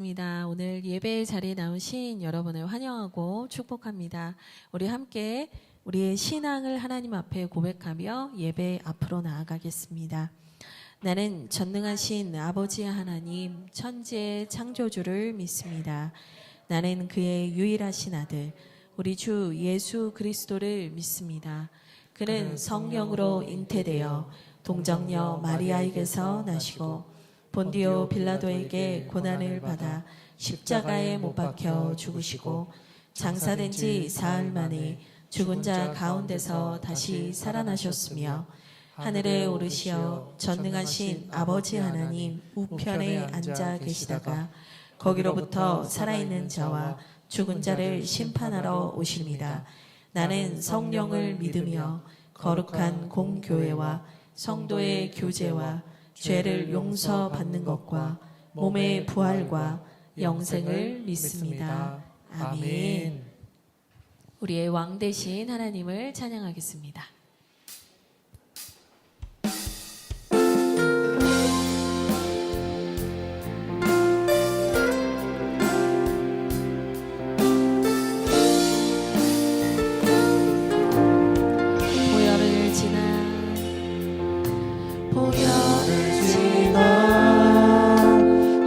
오늘 예배 자리에 나오신 여러분을 환영하고 축복합니다. 우리 함께 우리의 신앙을 하나님 앞에 고백하며 예배 앞으로 나아가겠습니다. 나는 전능하신 아버지 하나님 천지의 창조주를 믿습니다. 나는 그의 유일하신 아들 우리 주 예수 그리스도를 믿습니다. 그는 성령으로 잉태되어 동정녀 마리아에게서 나시고 본디오 빌라도에게 고난을 받아 십자가에 못 박혀 죽으시고 장사된 지 사흘 만에 죽은 자 가운데서 다시 살아나셨으며 하늘에 오르시어 전능하신 아버지 하나님 우편에 앉아 계시다가 거기로부터 살아있는 자와 죽은 자를 심판하러 오십니다. 나는 성령을 믿으며 거룩한 공교회와 성도의 교제와 죄를 용서받는 것과 몸의 부활과 영생을 믿습니다. 아멘. 우리의 왕 되신 하나님을 찬양하겠습니다. 보혈을 지나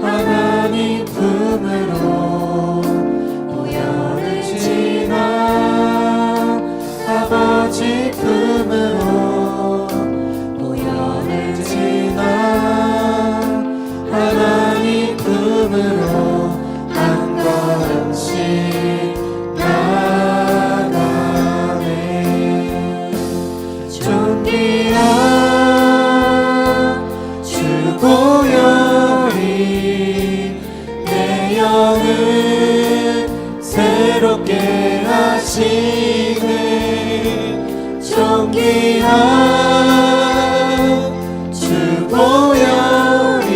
하나님 품으로 보혈을 지나 아버지 품으로 보혈을 지나 하나님 품으로 한 걸음씩 나가네. 존귀한 주 보혈이 내 영을 새롭게 하시네. 존귀한 주 보혈이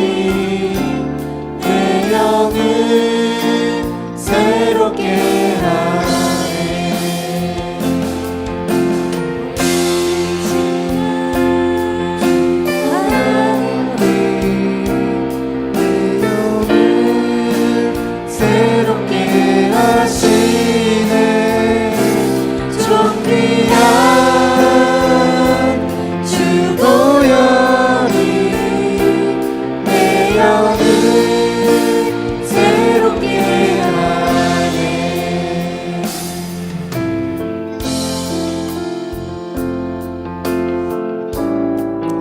내 영을 새롭게 하네. 새롭게 하시네. 존귀한 주 보혈이 내 영을 새롭게 하네.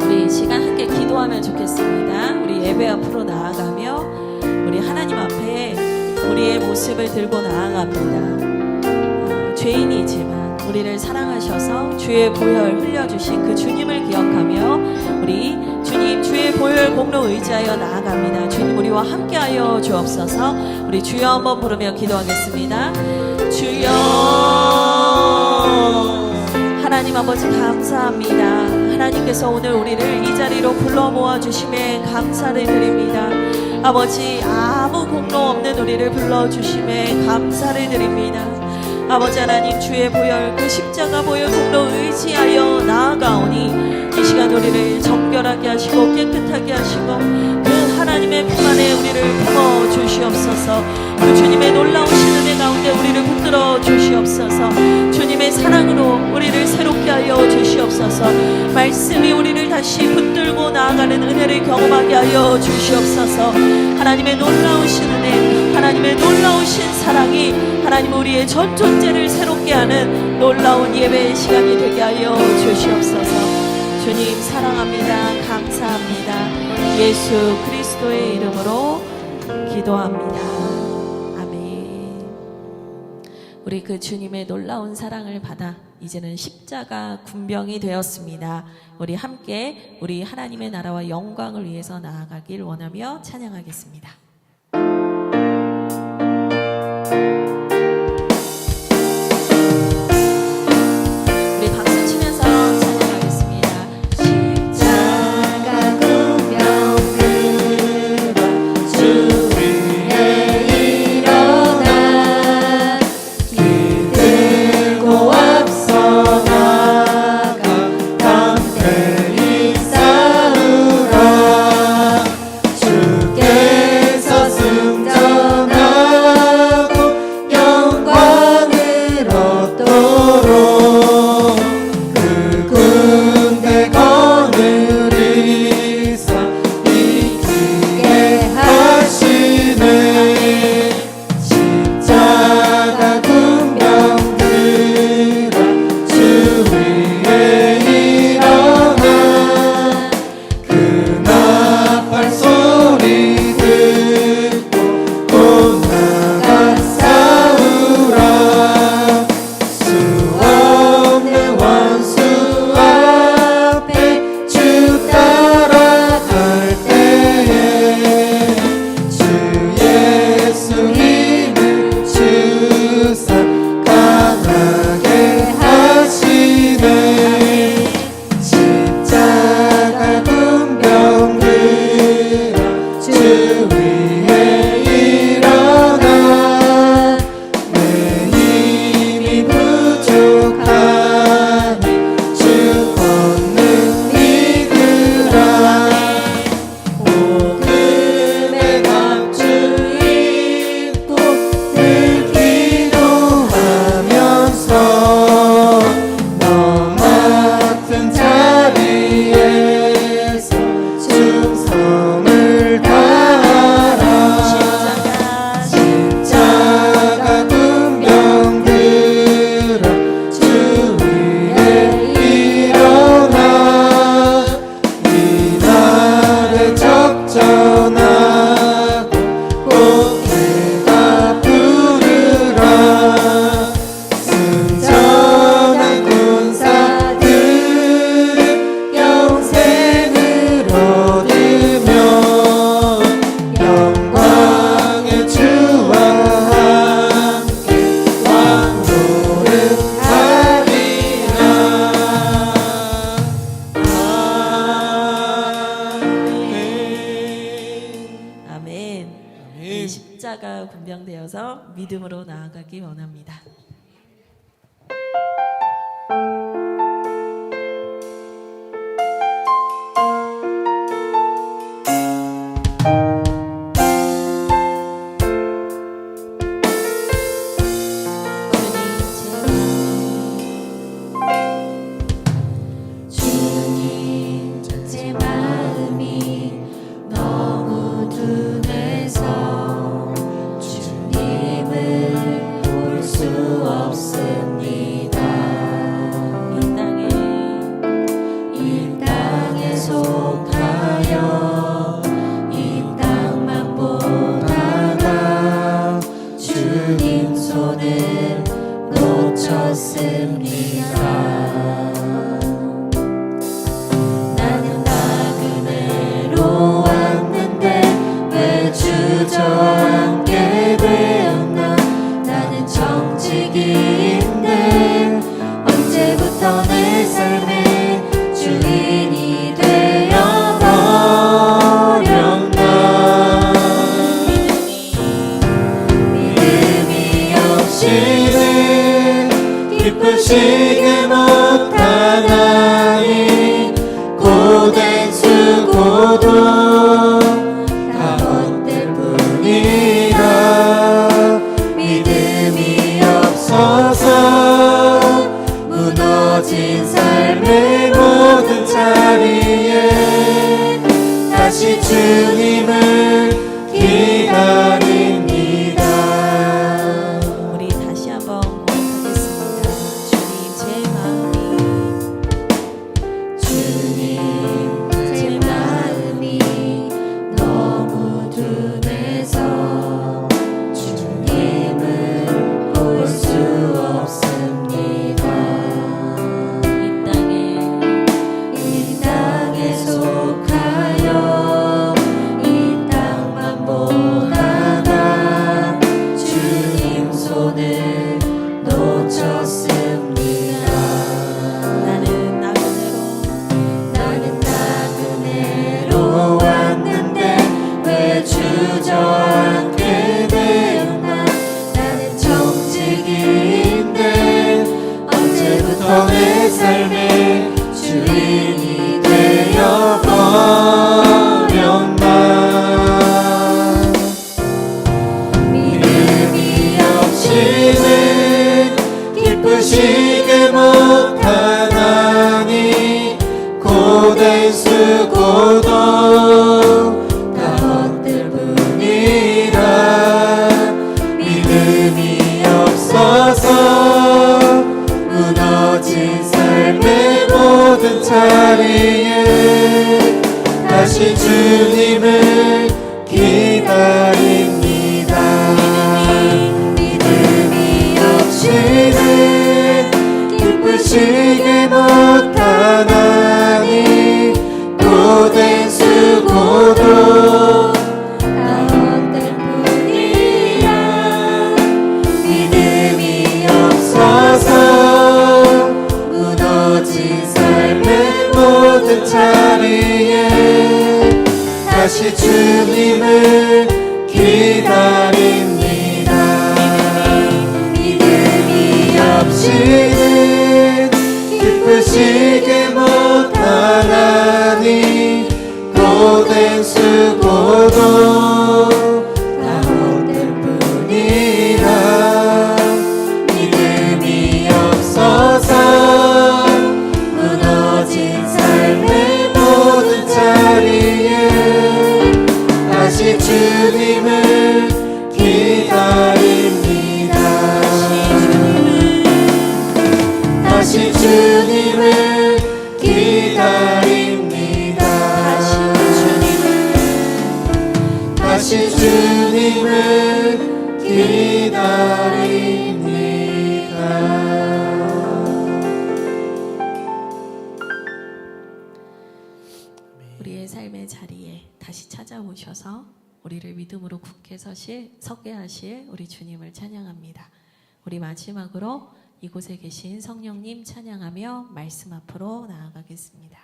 우리 이 시간 함께 기도하면 좋겠습니다. 우리 예배 앞으로 나아가며 우리 하나님 앞에 우리의 모습을 들고 나아갑니다. 죄인이지만 우리를 사랑하셔서 주의 보혈 흘려주신 그 주님을 기억하며 우리 주님 주의 보혈 공로 의지하여 나아갑니다. 주님 우리와 함께하여 주옵소서. 우리 주여 한번 부르며 기도하겠습니다. 주여 하나님 아버지 감사합니다. 하나님께서 오늘 우리를 이 자리로 불러 모아주심에 감사를 드립니다. 아버지 아무 공로 없는 우리를 불러주심에 감사를 드립니다. 아버지 하나님 주의 보혈 그 십자가 보혈 공로 의지하여 나아가오니 이 시간 우리를 정결하게 하시고 깨끗하게 하시고 그 하나님의 품 안에 우리를 품어 주시옵소서. 그 주님의 놀라우신 은혜 가운데 우리를 붙들어 주시옵소서. 주님의 사랑으로 우리를 새롭게 하여 주시옵소서. 말씀이 우리를 다시 붙들고 나아가는 은혜를 경험하게 하여 주시옵소서. 하나님의 놀라우신 은혜, 하나님의 놀라우신 사랑이 하나님 우리의 전 존재를 새롭게 하는 놀라운 예배의 시간이 되게 하여 주시옵소서. 주님 사랑합니다. 감사합니다. 예수 그리스도의 이름으로 기도합니다. 아멘. 우리 그 주님의 놀라운 사랑을 받아 이제는 십자가 군병이 되었습니다. 우리 함께 우리 하나님의 나라와 영광을 위해서 나아가길 원하며 찬양하겠습니다. 우리 박수 치면서 찬양하겠습니다. 십자가 군병 들어 주 위에 일어나 길 들고 앞서 나가 담대히 싸우라. 주께서 이 십자가 군병되어서 믿음으로 나아가기 원합니다. 주님 제 마음이 너무 둔해서 주님을 볼 수 없습니다. 이 땅에 속하여 이 땅만 보다가 주님 손을 놓쳤습니다. 나는 나그네로 왔는데 왜 주저앉게 되었나. 나는 정직이인데 언제부터 내 삶의 주인이 되어버렸나. 믿음이 없이는 기쁘시게 못하나니 고된 수고도 다 헛될 뿐이라. 믿음이 없어서 무너진 삶의 모든 자리에 다시 주님을 기다립니다. 우리 다시 한번 고백하겠습니다. 주님 제 마음이 너무 둔해서 주님을 볼 수 없습니다. 이 땅에 속하여 이 땅만 보다가 주님 손을 놓쳤습니다. 나는 나그네로 왔는데 왜 주저앉게 되었나. 나는 정직이인데 언제부터 내 삶의 주인이 되어버렸나. 믿음이 없이는 기쁘시게 못하나니 고된 수고도 다 헛될 뿐이라. 믿음이 없어서 무너진 삶의 모든 자리에 다시 주님을 기다립니다. 믿음이 없이는 기쁘시게 못하나니 고된 수고도 다 헛될 뿐이라. 믿음이 없어서 무너진 삶의 모든 자리에 다시 주님을 기다립니다. 믿음이 없이는 기쁘시게 못하나니 고된 수고도 다 헛될 뿐이라. 믿음이 없어서 무너진 삶의 모든 자리에 다시 주님을 기다립니다. 다시 주님을 기다립니다. 다시 주님을 기다립니다. 우리의 삶의 자리에 다시 찾아오셔서 우리를 믿음으로 굳게 서게 하실 우리 주님을 찬양합니다. 우리 마지막으로 이곳에 계신 성령님 찬양하며 말씀 앞으로 나아가겠습니다.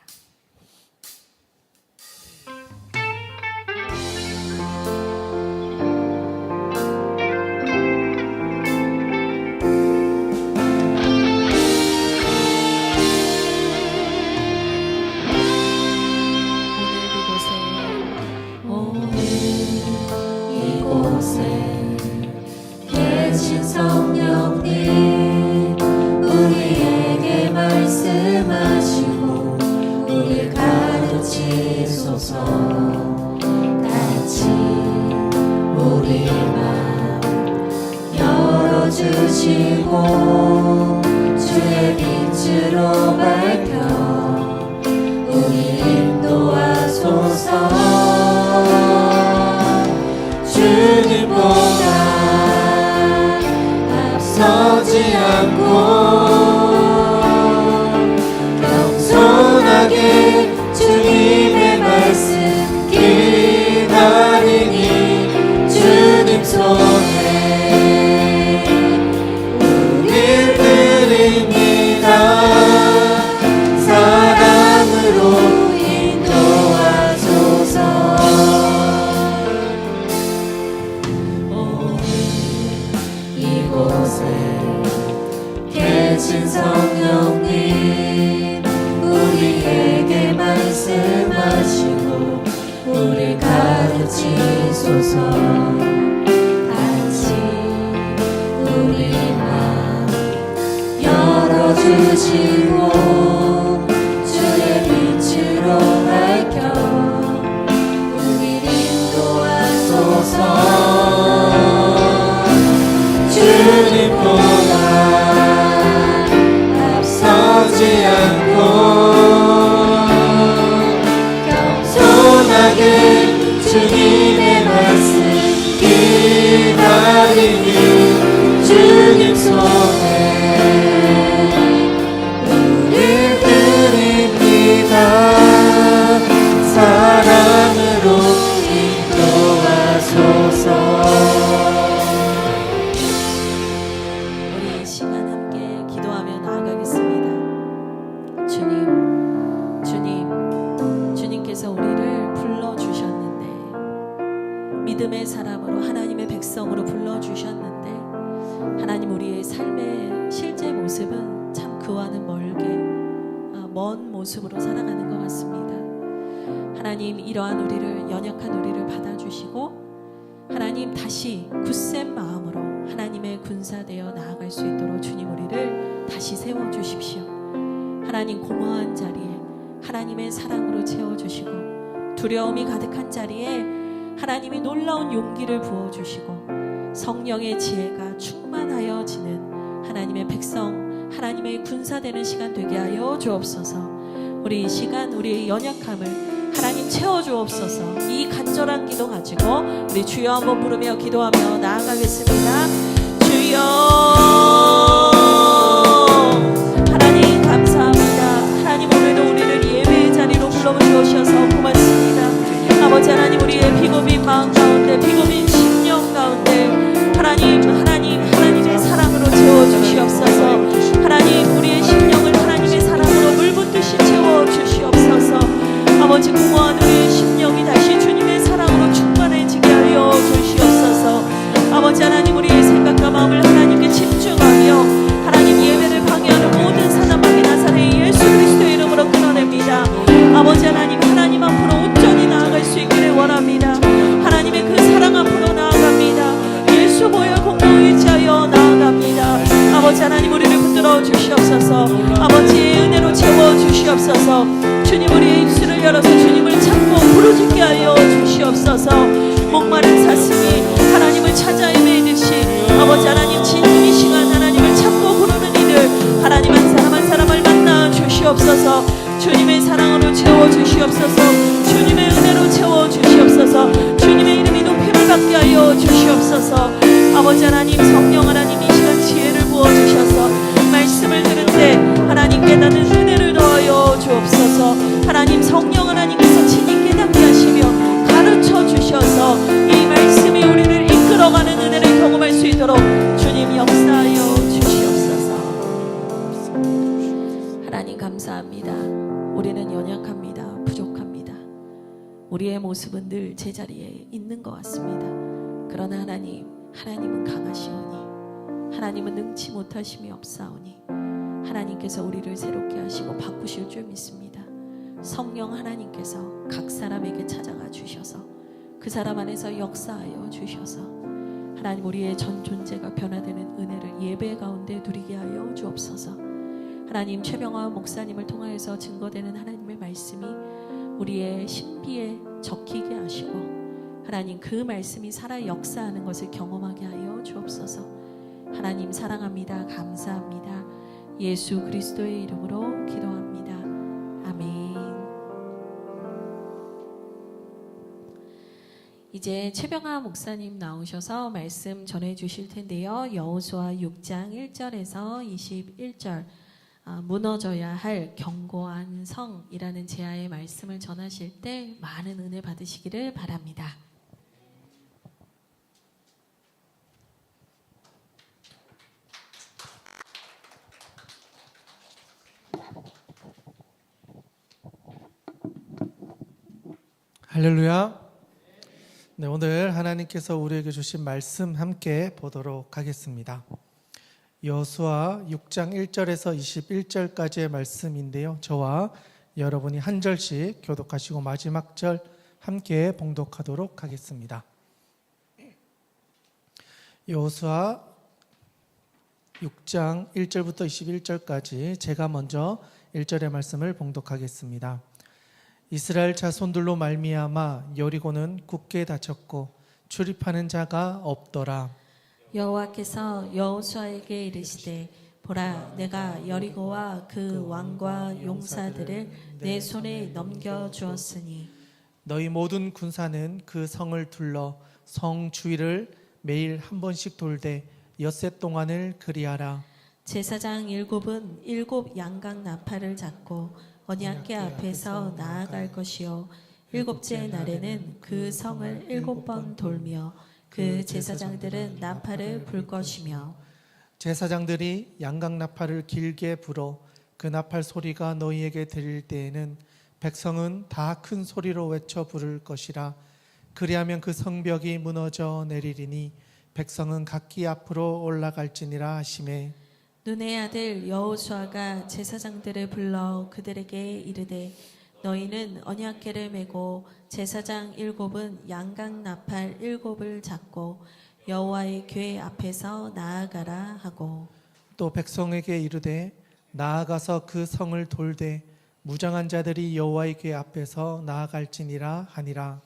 주시고 주의 빛으로 밝혀 우리 인도하소서. 주님보다 앞서지 않고 겸손하게 주님의 말씀 기다리니 주님 손에 우릴 드립니다. 사랑으로 인도하소서. 이곳에 계신 성령님 우리에게 말씀하시고 우리 가르치소서. 같이 우리 맘 열어주시고 주의 빛으로 밝혀 우리 인도하소서. 주님보다 앞서지 않고 겸손하게 주님의 말씀 기다리니 주님 손에 우릴 드립니다. 사랑으로 인도하소서. 우리 이 시간 함께 기도하며 나아가겠습니다. 주님께서 우리를 불러주셨는데, 믿음의 사람으로 하나님의 백성으로 불러주셨는데, 하나님 우리의 삶의 실제 모습은 참 그와는 멀게 먼 모습으로 살아가는 것 같습니다. 하나님, 이러한 우리를, 연약한 우리를 받아주시고 하나님 다시 굳센 마음으로 하나님의 군사되어 나아갈 수 있도록 주님 우리를 다시 세워주십시오. 하나님, 공허한 자리에 하나님의 사랑으로 채워주시고 두려움이 가득한 자리에 하나님이 놀라운 용기를 부어주시고 성령의 지혜가 충만하여지는 하나님의 백성, 하나님의 군사되는 시간 되게 하여 주옵소서. 우리 이 시간 우리의 연약함을 하나님 채워주옵소서. 이 간절한 기도 가지고 우리 주여 한번 부르며 기도하며 나아가겠습니다. 주여, 하나님 감사합니다. 하나님, 오늘도 우리를 예배의 자리로 불러주셔서 고맙습니다. 아버지 하나님, 우리의 비고민 마음 가운데, 비고민 심령 가운데 하나님의 사랑으로 채워주시옵소서. 하나님, 우리의 심령을 하나님의 사랑으로 물붓듯이 채워주시옵소서. 아버지, 공허한 우리의 심령이 다시 주님의 사랑으로 충만해지게 하여 주시옵소서. 아버지 하나님, 우리의 생각과 마음을 하나님께 집중하며 하나님 예배를 방해하는 모든 사단마귀 나사렛 예수 그리스도의 이름으로 끊어냅니다. 아버지 하나님 앞으로 온전히 나아갈 수 있기를 원합니다. 하나님의 그 사랑 앞으로 나아갑니다. 예수 보혈 공로 의지하여 나아갑니다. 아버지 하나님, 우리를 붙들어 주시옵소서. 아버지의 은혜로 채워 주시옵소서. 주님, 우리의 입술을 열어서 주님을 찾고 부르짖게 하여 주시옵소서. 목마른 사슴이 하나님을 찾아 헤매듯이 아버지 하나님, 지금 이 시간 하나님을 찾고 부르는 이들 하나님 한 사람 한 사람을 만나 주시옵소서. 주님의 사랑으로 채워 주시옵소서. 주님의 은혜로 채워 주시옵소서. 주님의 이름이 높임을 받게 하여 주시옵소서. 아버지 하나님, 성령 하나님, 이 시간 지혜를 부어주셔서 말씀을 들을 때 하나님 깨닫는 은혜를 더하여 주옵소서. 하나님, 성령 하나님께서 친히 깨닫게 하시며 가르쳐 주셔서 이 말씀이 우리를 이끌어가는 은혜를 경험할 수 있도록 주님 역사하여 주시옵소서. 하나님 감사합니다. 우리는 연약합니다. 부족합니다. 우리의 모습은 늘 제자리에 있는 것 같습니다. 그러나 하나님은 강하시오니, 하나님은 능치 못하심이 없사오니, 하나님께서 우리를 새롭게 하시고 바꾸실 줄 믿습니다. 성령 하나님께서 각 사람에게 찾아가 주셔서 그 사람 안에서 역사하여 주셔서 하나님, 우리의 전 존재가 변화되는 은혜를 예배 가운데 누리게 하여 주옵소서. 하나님, 최병화 목사님을 통하여서 증거되는 하나님의 말씀이 우리의 신비에 적히게 하시고 하나님, 그 말씀이 살아 역사하는 것을 경험하게 하여 주옵소서. 하나님 사랑합니다. 감사합니다. 예수 그리스도의 이름으로 기도합니다. 아멘. 이제 최병아 목사님 나오셔서 말씀 전해 주실 텐데요. 여호수아 6장 1절에서 21절 무너져야 할 견고한 성이라는 제아의 말씀을 전하실 때 많은 은혜 받으시기를 바랍니다. 할렐루야. 네, 오늘 하나님께서 우리에게 주신 말씀 함께 보도록 하겠습니다. 여호수아 6장 1절에서 21절까지의 말씀인데요. 저와 여러분이 한 절씩 교독하시고 마지막 절 함께 봉독하도록 하겠습니다. 여호수아 6장 1절부터 21절까지 제가 먼저 1절의 말씀을 봉독하겠습니다. 이스라엘 자손들로 말미암아 여리고는 굳게 닫혔고 출입하는 자가 없더라. 여호와께서 여호수아에게 이르시되 보라 내가 여리고와 그 왕과 용사들을 내 손에 넘겨 주었으니 너희 모든 군사는 그 성을 둘러 성 주위를 매일 한 번씩 돌되 엿새 동안을 그리하라. 제사장 일곱은 일곱 양각 나팔을 잡고 언약궤 앞에서 나아갈 것이요 일곱째 날에는 그 성을 7번 돌며 그 제사장들은 나팔을 불 것이며 제사장들이 양각 나팔을 길게 불어 그 나팔 소리가 너희에게 들릴 때에는 백성은 다 큰 소리로 외쳐 부를 것이라. 그리하면 그 성벽이 무너져 내리리니 백성은 각기 앞으로 올라갈지니라 하시매 눈의 아들 여호수아가 제사장들을 불러 그들에게 이르되 너희는 언약궤를 메고 제사장 7은 양각 나팔 7을 잡고 여호와의 궤 앞에서 나아가라 하고 또 백성에게 이르되 나아가서 그 성을 돌되 무장한 자들이 여호와의 궤 앞에서 나아갈지니라 하니라.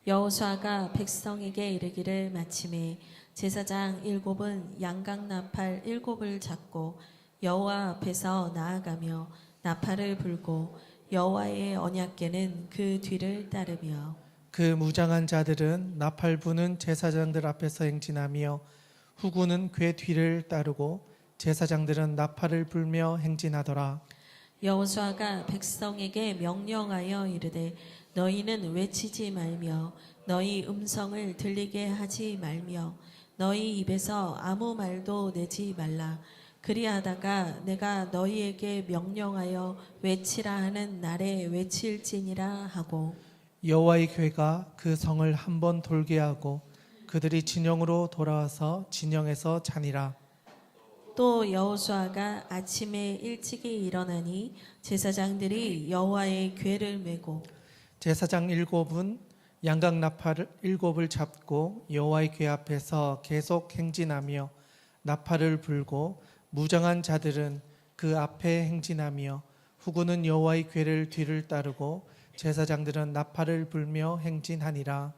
여호수아가 백성에게 이르기를 마침에 제사장 7은 양각 나팔 7을 잡고 여호와 앞에서 나아가며 나팔을 불고 여호와의 언약궤는 그 뒤를 따르며 그 무장한 자들은 나팔 부는 제사장들 앞에서 행진하며 후군은 궤 뒤를 따르고 제사장들은 나팔을 불며 행진하더라. 여호수아가 백성에게 명령하여 이르되 너희는 외치지 말며 너희 음성을 들리게 하지 말며 너희 입에서 아무 말도 내지 말라. 그리하다가 내가 너희에게 명령하여 외치라 하는 날에 외칠지니라 하고 여호와의 궤가 그 성을 한 번 돌게 하고 그들이 진영으로 돌아와서 진영에서 자니라. 또 여호수아가 아침에 일찍이 일어나니 제사장들이 여호와의 궤를 메고 제사장 7은 양각 나팔을 7을 잡고 여호와의 궤 앞에서 계속 행진하며 나팔을 불고 무장한 자들은 그 앞에 행진하며 후군은 여호와의 궤를 뒤를 따르고 제사장들은 나팔을 불며 행진하니라.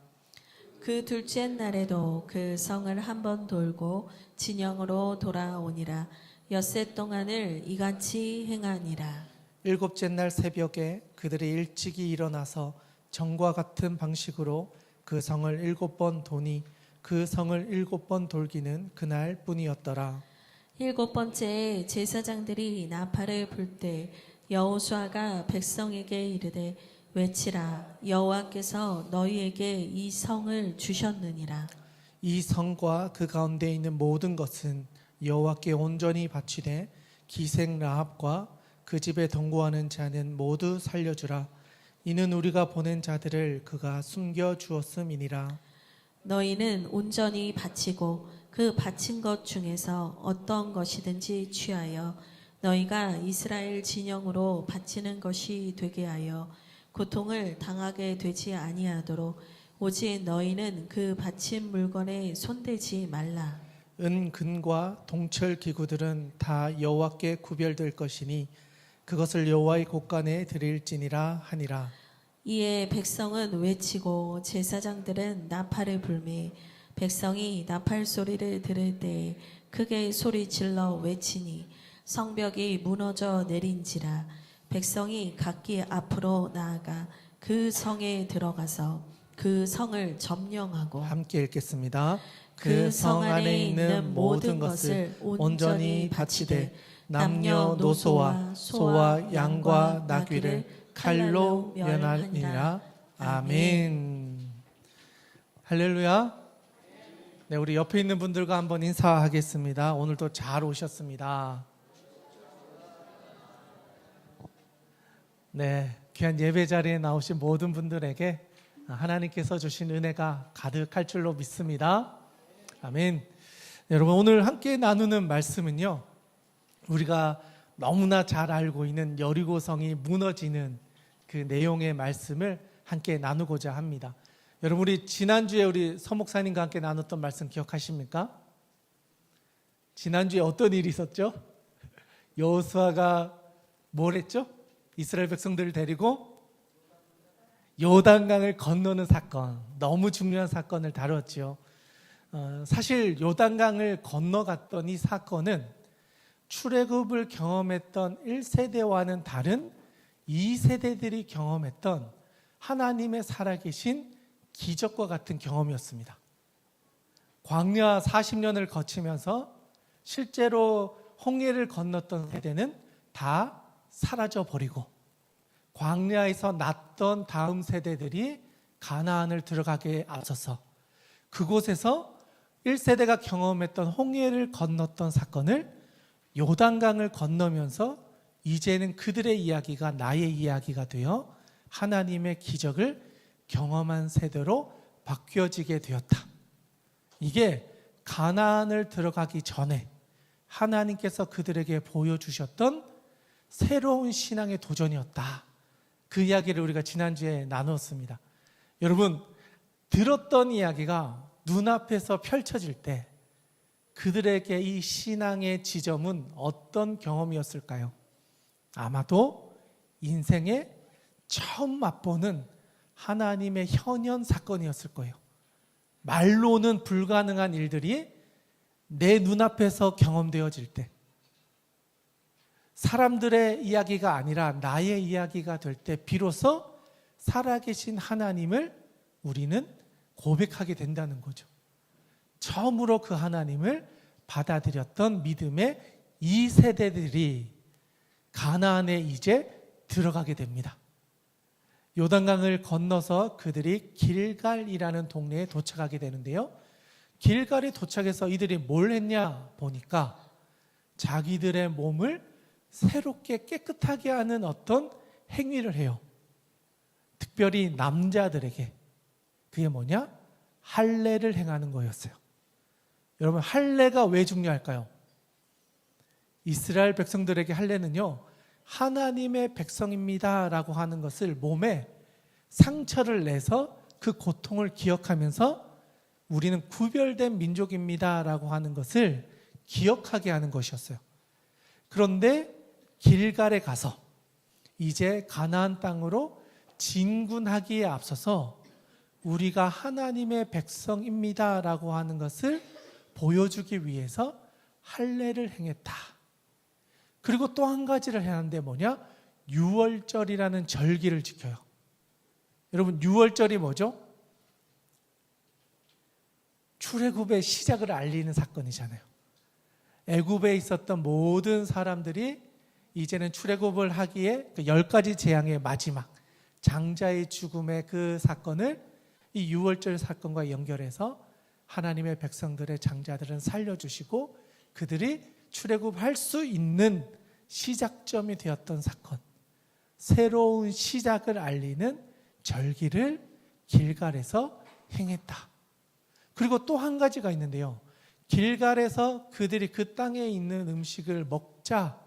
그 둘째 날에도 그 성을 한 번 돌고 진영으로 돌아오니라. 엿새 동안을 이같이 행하니라. 7째 날 새벽에 그들이 일찍이 일어나서 전과 같은 방식으로 그 성을 7번 도니 그 성을 7번 돌기는 그날 뿐이었더라. 7번째에 제사장들이 나팔을 불 때 여호수아가 백성에게 이르되 외치라. 여호와께서 너희에게 이 성을 주셨느니라. 이 성과 그 가운데 있는 모든 것은 여호와께 온전히 바치되 기생 라합과 그 집에 동거하는 자는 모두 살려주라. 이는 우리가 보낸 자들을 그가 숨겨 주었음이니라. 너희는 온전히 바치고 그 바친 것 중에서 어떤 것이든지 취하여 너희가 이스라엘 진영으로 바치는 것이 되게 하여 고통을 당하게 되지 아니하도록 오직 너희는 그 바친 물건에 손대지 말라. 은 금과 동철 기구들은 다 여호와께 구별될 것이니 그것을 여호와의 곳간에 드릴지니라 하니라. 이에 백성은 외치고 제사장들은 나팔을 불매 백성이 나팔 소리를 들을 때 크게 소리질러 외치니 성벽이 무너져 내린지라. 백성이 각기 앞으로 나아가 그 성에 들어가서 그 성을 점령하고 함께 읽겠습니다. 그 성 안에 있는 모든 것을 온전히 바치되 남녀노소와 소와 양과 나귀를 칼로 멸하니라. 아멘. 할렐루야. 네, 우리 옆에 있는 분들과 한번 인사하겠습니다. 오늘도 잘 오셨습니다. 네, 귀한 예배 자리에 나오신 모든 분들에게 하나님께서 주신 은혜가 가득할 줄로 믿습니다. 아멘. 여러분, 오늘 함께 나누는 말씀은요, 우리가 너무나 잘 알고 있는 여리고성이 무너지는 그 내용의 말씀을 함께 나누고자 합니다. 여러분, 우리 지난주에 우리 서목사님과 함께 나눴던 말씀 기억하십니까? 지난주에 어떤 일이 있었죠? 여호수아가 뭘 했죠? 이스라엘 백성들을 데리고 요단강을 건너는 사건, 너무 중요한 사건을 다뤘죠. 사실 요단강을 건너갔던 이 사건은 출애굽을 경험했던 1세대와는 다른 2세대들이 경험했던 하나님의 살아계신 기적과 같은 경험이었습니다. 광야 40년을 거치면서 실제로 홍해를 건넜던 세대는 다 사라져 버리고 광야에서 났던 다음 세대들이 가나안을 들어가게 앞서서 그곳에서 1세대가 경험했던 홍해를 건넜던 사건을 요단강을 건너면서 이제는 그들의 이야기가 나의 이야기가 되어 하나님의 기적을 경험한 세대로 바뀌어지게 되었다. 이게 가나안을 들어가기 전에 하나님께서 그들에게 보여주셨던 새로운 신앙의 도전이었다. 그 이야기를 우리가 지난주에 나누었습니다. 여러분, 들었던 이야기가 눈앞에서 펼쳐질 때 그들에게 이 신앙의 지점은 어떤 경험이었을까요? 아마도 인생에 처음 맛보는 하나님의 현현 사건이었을 거예요. 말로는 불가능한 일들이 내 눈앞에서 경험되어질 때, 사람들의 이야기가 아니라 나의 이야기가 될 때 비로소 살아계신 하나님을 우리는 고백하게 된다는 거죠. 처음으로 그 하나님을 받아들였던 믿음의 2세대들이 가나안에 이제 들어가게 됩니다. 요단강을 건너서 그들이 길갈이라는 동네에 도착하게 되는데요. 길갈에 도착해서 이들이 뭘 했냐 보니까 자기들의 몸을 새롭게 깨끗하게 하는 어떤 행위를 해요. 특별히 남자들에게. 그게 뭐냐? 할례를 행하는 거였어요. 여러분, 할례가 왜 중요할까요? 이스라엘 백성들에게 할례는요, 하나님의 백성입니다 라고 하는 것을 몸에 상처를 내서 그 고통을 기억하면서 우리는 구별된 민족입니다 라고 하는 것을 기억하게 하는 것이었어요. 그런데 길갈에 가서 이제 가나안 땅으로 진군하기에 앞서서 우리가 하나님의 백성입니다 라고 하는 것을 보여주기 위해서 할례를 행했다. 그리고 또 한 가지를 해야하는데 뭐냐? 유월절이라는 절기를 지켜요. 여러분, 유월절이 뭐죠? 출애굽의 시작을 알리는 사건이잖아요. 애굽에 있었던 모든 사람들이 이제는 출애굽을 하기에 그 10가지 재앙의 마지막 장자의 죽음의 그 사건을 이 유월절 사건과 연결해서 하나님의 백성들의 장자들은 살려주시고 그들이 출애굽할 수 있는 시작점이 되었던 사건, 새로운 시작을 알리는 절기를 길갈에서 행했다. 그리고 또 한 가지가 있는데요. 길갈에서 그들이 그 땅에 있는 음식을 먹자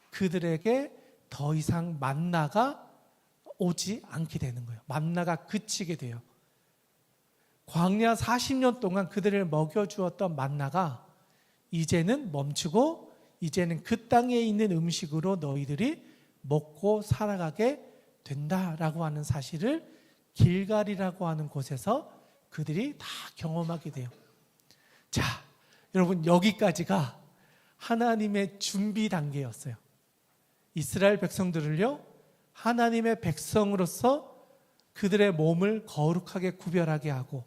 그들에게 더 이상 만나가 오지 않게 되는 거예요. 만나가 그치게 돼요. 광야 40년 동안 그들을 먹여주었던 만나가 이제는 멈추고 이제는 그 땅에 있는 음식으로 너희들이 먹고 살아가게 된다라고 하는 사실을 길갈이라고 하는 곳에서 그들이 다 경험하게 돼요. 자, 여러분 여기까지가 하나님의 준비 단계였어요. 이스라엘 백성들을요, 하나님의 백성으로서 그들의 몸을 거룩하게 구별하게 하고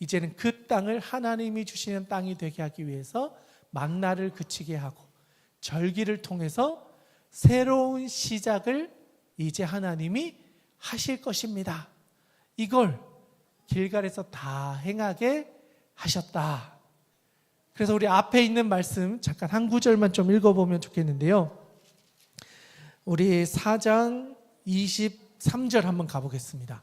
이제는 그 땅을 하나님이 주시는 땅이 되게 하기 위해서 만나를 그치게 하고 절기를 통해서 새로운 시작을 이제 하나님이 하실 것입니다. 이걸 길갈에서 다 행하게 하셨다. 그래서 우리 앞에 있는 말씀 잠깐 한 구절만 좀 읽어보면 좋겠는데요. 우리 4장 23절 한번 가보겠습니다.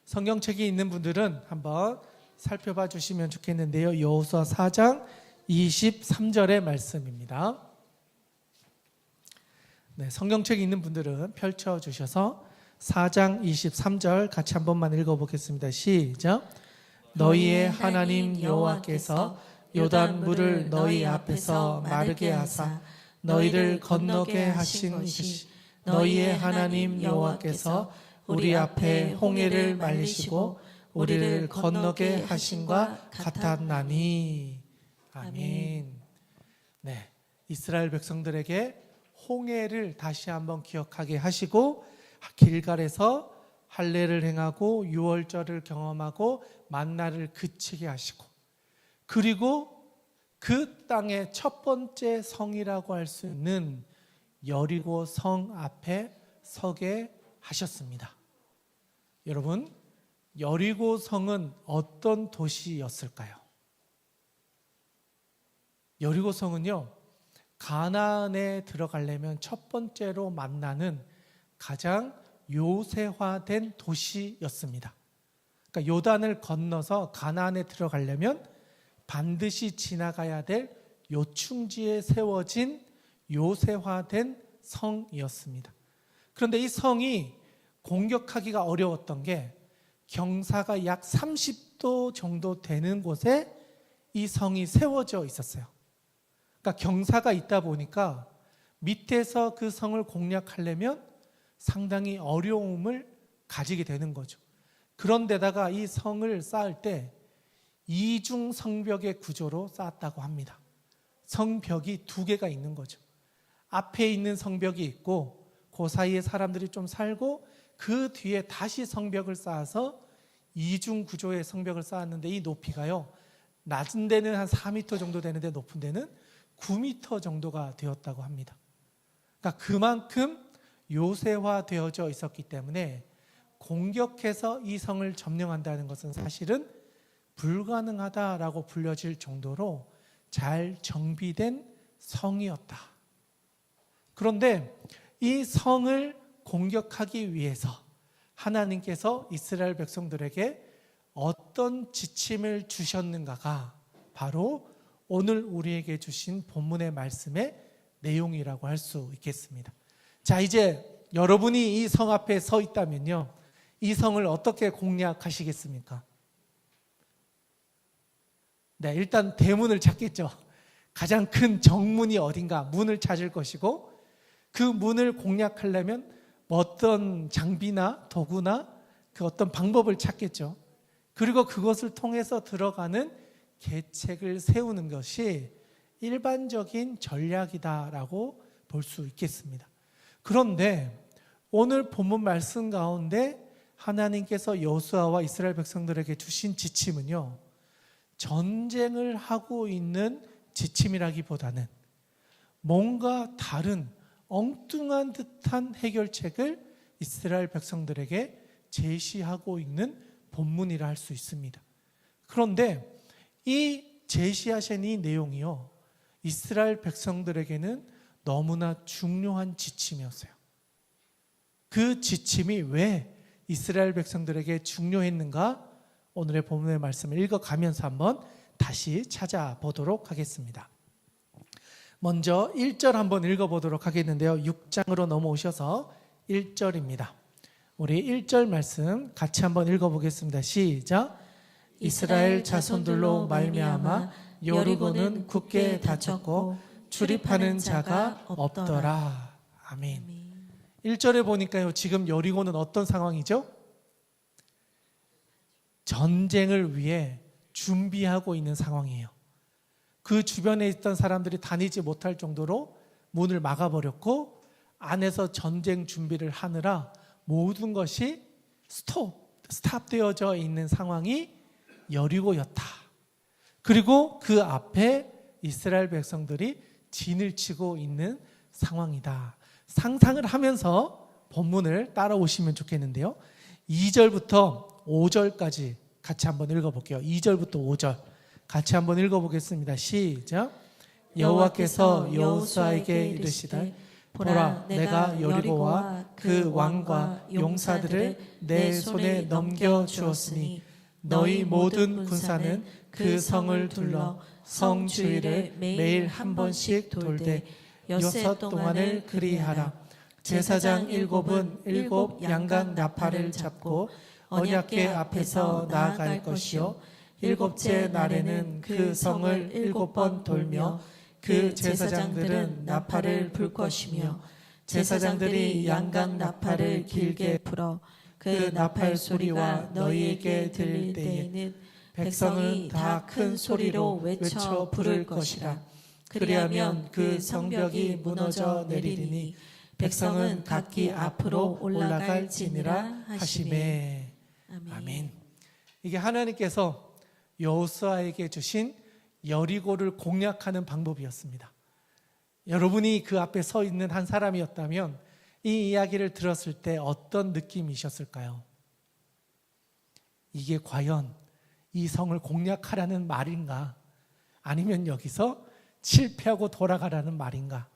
성경책이 있는 분들은 한번 살펴봐 주시면 좋겠는데요. 여호수아 4장 23절의 말씀입니다. 네, 성경책이 있는 분들은 펼쳐주셔서 4장 23절 같이 한 번만 읽어보겠습니다. 시작. 너희의 하나님 여호와께서 요단 물을 너희 앞에서 마르게 하사 너희를 건너게 하신 것이 너희의 하나님 여호와께서 우리 앞에 홍해를 말리시고 우리를 건너게 하신과 같았나니. 아멘. 네, 이스라엘 백성들에게 홍해를 다시 한번 기억하게 하시고 길갈에서 할례를 행하고 유월절을 경험하고 만나를 그치게 하시고 그리고 그 땅의 첫 번째 성이라고 할 수 있는 여리고 성 앞에 서게 하셨습니다. 여러분, 여리고 성은 어떤 도시였을까요? 여리고 성은요, 가나안에 들어가려면 첫 번째로 만나는 가장 요새화된 도시였습니다. 그러니까 요단을 건너서 가나안에 들어가려면 반드시 지나가야 될 요충지에 세워진 요새화된 성이었습니다. 그런데 이 성이 공격하기가 어려웠던 게 경사가 약 30도 정도 되는 곳에 이 성이 세워져 있었어요. 그러니까 경사가 있다 보니까 밑에서 그 성을 공략하려면 상당히 어려움을 가지게 되는 거죠. 그런데다가 이 성을 쌓을 때 이중 성벽의 구조로 쌓았다고 합니다. 성벽이 두 개가 있는 거죠. 앞에 있는 성벽이 있고 그 사이에 사람들이 좀 살고 그 뒤에 다시 성벽을 쌓아서 이중 구조의 성벽을 쌓았는데 이 높이가요, 낮은 데는 한 4m 정도 되는데 높은 데는 9m 정도가 되었다고 합니다. 그러니까 그만큼 요새화되어져 있었기 때문에 공격해서 이 성을 점령한다는 것은 사실은 불가능하다라고 불려질 정도로 잘 정비된 성이었다. 그런데 이 성을 공격하기 위해서 하나님께서 이스라엘 백성들에게 어떤 지침을 주셨는가가 바로 오늘 우리에게 주신 본문의 말씀의 내용이라고 할 수 있겠습니다. 자, 이제 여러분이 이 성 앞에 서 있다면요, 이 성을 어떻게 공략하시겠습니까? 네, 일단 대문을 찾겠죠. 가장 큰 정문이 어딘가 문을 찾을 것이고 그 문을 공략하려면 어떤 장비나 도구나 그 어떤 방법을 찾겠죠. 그리고 그것을 통해서 들어가는 계책을 세우는 것이 일반적인 전략이다라고 볼 수 있겠습니다. 그런데 오늘 본문 말씀 가운데 하나님께서 여호수아와 이스라엘 백성들에게 주신 지침은요, 전쟁을 하고 있는 지침이라기보다는 뭔가 다른 엉뚱한 듯한 해결책을 이스라엘 백성들에게 제시하고 있는 본문이라 할 수 있습니다. 그런데 이 제시하신 이 내용이요, 이스라엘 백성들에게는 너무나 중요한 지침이었어요. 그 지침이 왜 이스라엘 백성들에게 중요했는가? 오늘의 본문의 말씀을 읽어가면서 한번 다시 찾아보도록 하겠습니다. 먼저 1절 한번 읽어보도록 하겠는데요. 6장으로 넘어오셔서 1절입니다. 우리 1절 말씀 같이 한번 읽어보겠습니다. 시작. 이스라엘 자손들로 말미암아 여리고는 굳게 닫혔고 출입하는 자가 없더라. 아멘. 1절에 보니까요, 지금 여리고는 어떤 상황이죠? 전쟁을 위해 준비하고 있는 상황이에요. 그 주변에 있던 사람들이 다니지 못할 정도로 문을 막아버렸고 안에서 전쟁 준비를 하느라 모든 것이 스탑되어져 있는 상황이 여리고였다. 그리고 그 앞에 이스라엘 백성들이 진을 치고 있는 상황이다. 상상을 하면서 본문을 따라오시면 좋겠는데요. 2절부터 5절까지 같이 한번 읽어볼게요. 2절부터 5절 같이 한번 읽어보겠습니다. 시작. 여호와께서 여호수아에게 이르시되 보라, 내가 여리고와 그 왕과 용사들을 내 손에 넘겨 주었으니 너희 모든 군사는 그 성을 둘러 성 주위를 매일 한 번씩 돌되 엿새 동안을 그리하라. 제사장 일곱은 일곱 양각 나팔을 잡고 언약궤 앞에서 나아갈 것이요 일곱째 날에는 그 성을 7번 돌며 그 제사장들은 나팔을 불 것이며 제사장들이 양각 나팔을 길게 불어 그 나팔 소리가 너희에게 들릴 때에는 백성은 다 큰 소리로 외쳐 부를 것이라. 그리하면 그 성벽이 무너져 내리리니 백성은 각기 앞으로 올라갈지니라 하시매. 아멘. 이게 하나님께서 여호수아에게 주신 여리고를 공략하는 방법이었습니다. 여러분이 그 앞에 서 있는 한 사람이었다면 이 이야기를 들었을 때 어떤 느낌이셨을까요? 이게 과연 이 성을 공략하라는 말인가? 아니면 여기서 실패하고 돌아가라는 말인가?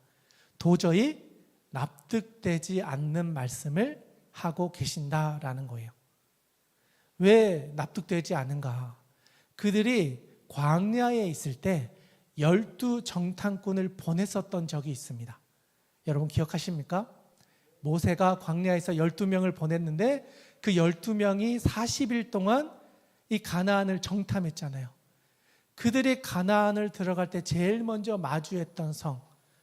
도저히 납득되지 않는 말씀을 하고 계신다라는 거예요. 왜 납득되지 않은가? 그들이 광야에 있을 때 12정탐꾼을 보냈었던 적이 있습니다. 여러분 기억하십니까? 모세가 광야에서 12명을 보냈는데 그 12명이 40일 동안 이 가나안을 정탐했잖아요. 그들이 가나안을 들어갈 때 제일 먼저 마주했던 성,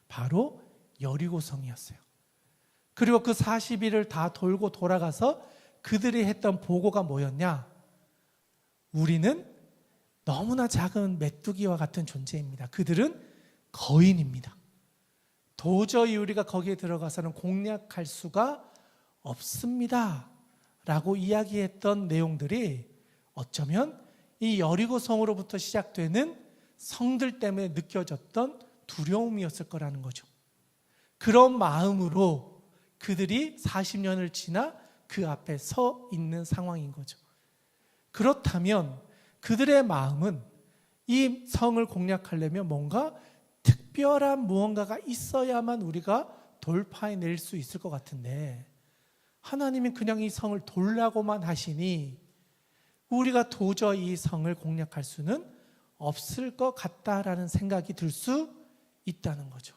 바로 여리고성이었어요. 그리고 그 40일을 다 돌고 돌아가서 그들이 했던 보고가 뭐였냐? 우리는 너무나 작은 메뚜기와 같은 존재입니다. 그들은 거인입니다. 도저히 우리가 거기에 들어가서는 공략할 수가 없습니다 라고 이야기했던 내용들이 어쩌면 이 여리고 성으로부터 시작되는 성들 때문에 느껴졌던 두려움이었을 거라는 거죠. 그런 마음으로 그들이 40년을 지나 그 앞에 서 있는 상황인 거죠. 그렇다면 그들의 마음은 이 성을 공략하려면 뭔가 특별한 무언가가 있어야만 우리가 돌파해낼 수 있을 것 같은데 하나님이 그냥 이 성을 돌라고만 하시니 우리가 도저히 이 성을 공략할 수는 없을 것 같다라는 생각이 들 수 있다는 거죠.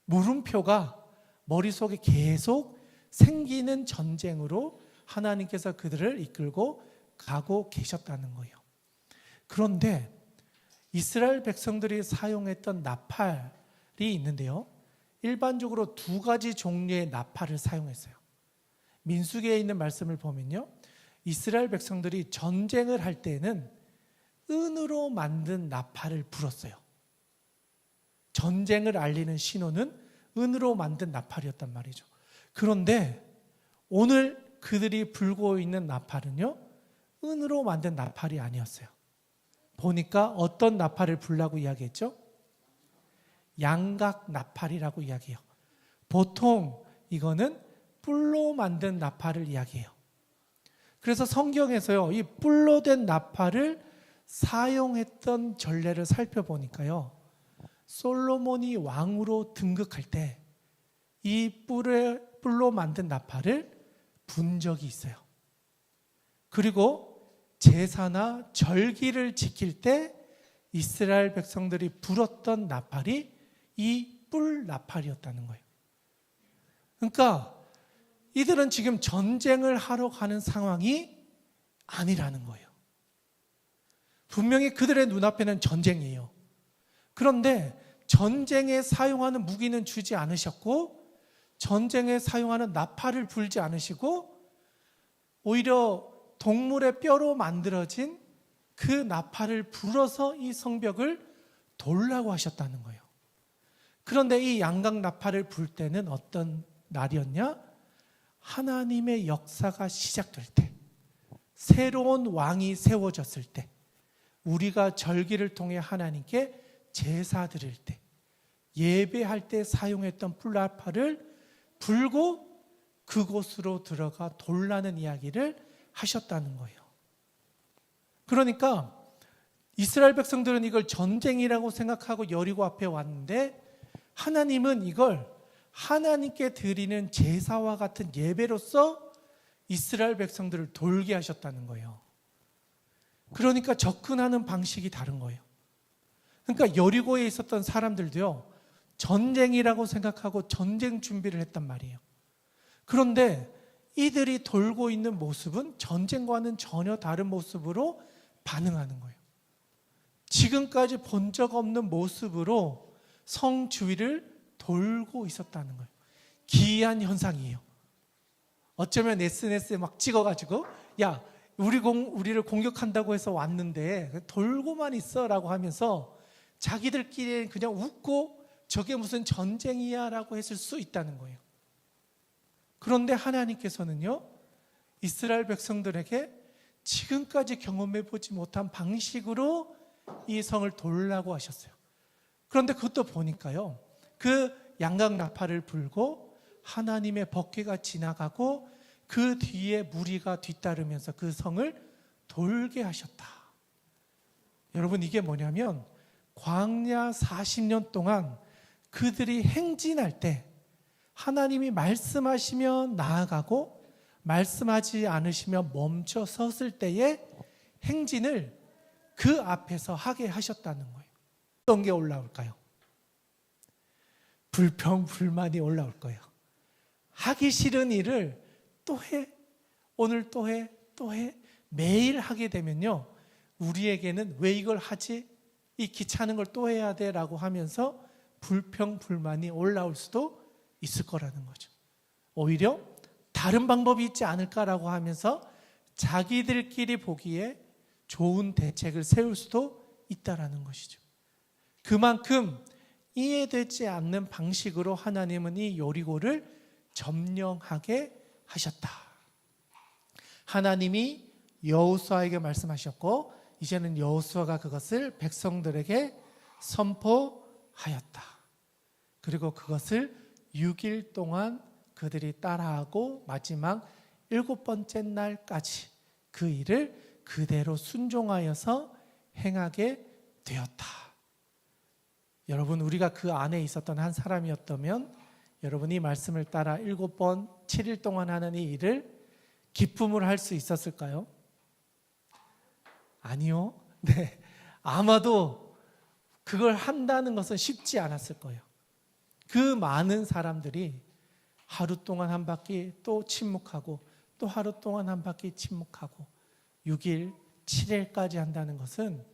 물음표가 머릿속에 계속 생기는 전쟁으로 하나님께서 그들을 이끌고 가고 계셨다는 거예요. 그런데 이스라엘 백성들이 사용했던 나팔이 있는데요. 일반적으로 두 가지 종류의 나팔을 사용했어요. 민수기에 있는 말씀을 보면요. 이스라엘 백성들이 전쟁을 할 때는 은으로 만든 나팔을 불었어요. 전쟁을 알리는 신호는 은으로 만든 나팔이었단 말이죠. 그런데 오늘 그들이 불고 있는 나팔은요, 은으로 만든 나팔이 아니었어요. 보니까 어떤 나팔을 불라고 이야기했죠? 양각 나팔이라고 이야기해요. 보통 이거는 뿔로 만든 나팔을 이야기해요. 그래서 성경에서요, 이 뿔로 된 나팔을 사용했던 전례를 살펴보니까요, 솔로몬이 왕으로 등극할 때 이 뿔로 만든 나팔을 분 적이 있어요. 그리고 제사나 절기를 지킬 때 이스라엘 백성들이 불었던 나팔이 이 뿔 나팔이었다는 거예요. 그러니까 이들은 지금 전쟁을 하러 가는 상황이 아니라는 거예요. 분명히 그들의 눈앞에는 전쟁이에요. 그런데 전쟁에 사용하는 무기는 주지 않으셨고 전쟁에 사용하는 나팔을 불지 않으시고 오히려 동물의 뼈로 만들어진 그 나팔을 불어서 이 성벽을 돌라고 하셨다는 거예요. 그런데 이 양각 나팔을 불 때는 어떤 날이었냐? 하나님의 역사가 시작될 때, 새로운 왕이 세워졌을 때, 우리가 절기를 통해 하나님께 제사 드릴 때, 예배할 때 사용했던 불나팔을 불고 그곳으로 들어가 돌라는 이야기를 하셨다는 거예요. 그러니까 이스라엘 백성들은 이걸 전쟁이라고 생각하고 여리고 앞에 왔는데, 하나님은 이걸 하나님께 드리는 제사와 같은 예배로서 이스라엘 백성들을 돌게 하셨다는 거예요. 그러니까 접근하는 방식이 다른 거예요. 그러니까 여리고에 있었던 사람들도요, 전쟁이라고 생각하고 전쟁 준비를 했단 말이에요. 그런데 이들이 돌고 있는 모습은 전쟁과는 전혀 다른 모습으로 반응하는 거예요. 지금까지 본 적 없는 모습으로 성 주위를 돌고 있었다는 거예요. 기이한 현상이에요. 어쩌면 SNS에 막 찍어가지고, 야, 우리를 공격한다고 해서 왔는데 돌고만 있어 라고 하면서 자기들끼리 그냥 웃고 저게 무슨 전쟁이야 라고 했을 수 있다는 거예요. 그런데 하나님께서는요, 이스라엘 백성들에게 지금까지 경험해 보지 못한 방식으로 이 성을 돌라고 하셨어요. 그런데 그것도 보니까요, 그 양각 나팔을 불고 하나님의 법궤가 지나가고 그 뒤에 무리가 뒤따르면서 그 성을 돌게 하셨다. 여러분, 이게 뭐냐면 광야 40년 동안 그들이 행진할 때 하나님이 말씀하시면 나아가고 말씀하지 않으시면 멈춰 섰을 때의 행진을 그 앞에서 하게 하셨다는 거예요. 어떤 게 올라올까요? 불평, 불만이 올라올 거예요. 하기 싫은 일을 또 해, 오늘 또 해, 또 해, 매일 하게 되면요, 우리에게는 왜 이걸 하지? 이 귀찮은 걸 또 해야 돼 라고 하면서 불평, 불만이 올라올 수도 있을 거라는 거죠. 오히려 다른 방법이 있지 않을까라고 하면서 자기들끼리 보기에 좋은 대책을 세울 수도 있다라는 것이죠. 그만큼 이해되지 않는 방식으로 하나님은 이 여리고를 점령하게 하셨다. 하나님이 여호수아에게 말씀하셨고, 이제는 여호수아가 그것을 백성들에게 선포하였다. 그리고 그것을 6일 동안 그들이 따라하고 마지막 7번째 날까지 그 일을 그대로 순종하여서 행하게 되었다. 여러분, 우리가 그 안에 있었던 한 사람이었다면 여러분이 말씀을 따라 7번 7일 동안 하는 이 일을 기쁨으로 할 수 있었을까요? 아니요. 네, 아마도 그걸 한다는 것은 쉽지 않았을 거예요. 그 많은 사람들이 하루 동안 한 바퀴 또 침묵하고 또 하루 동안 한 바퀴 침묵하고 6일, 7일까지 한다는 것은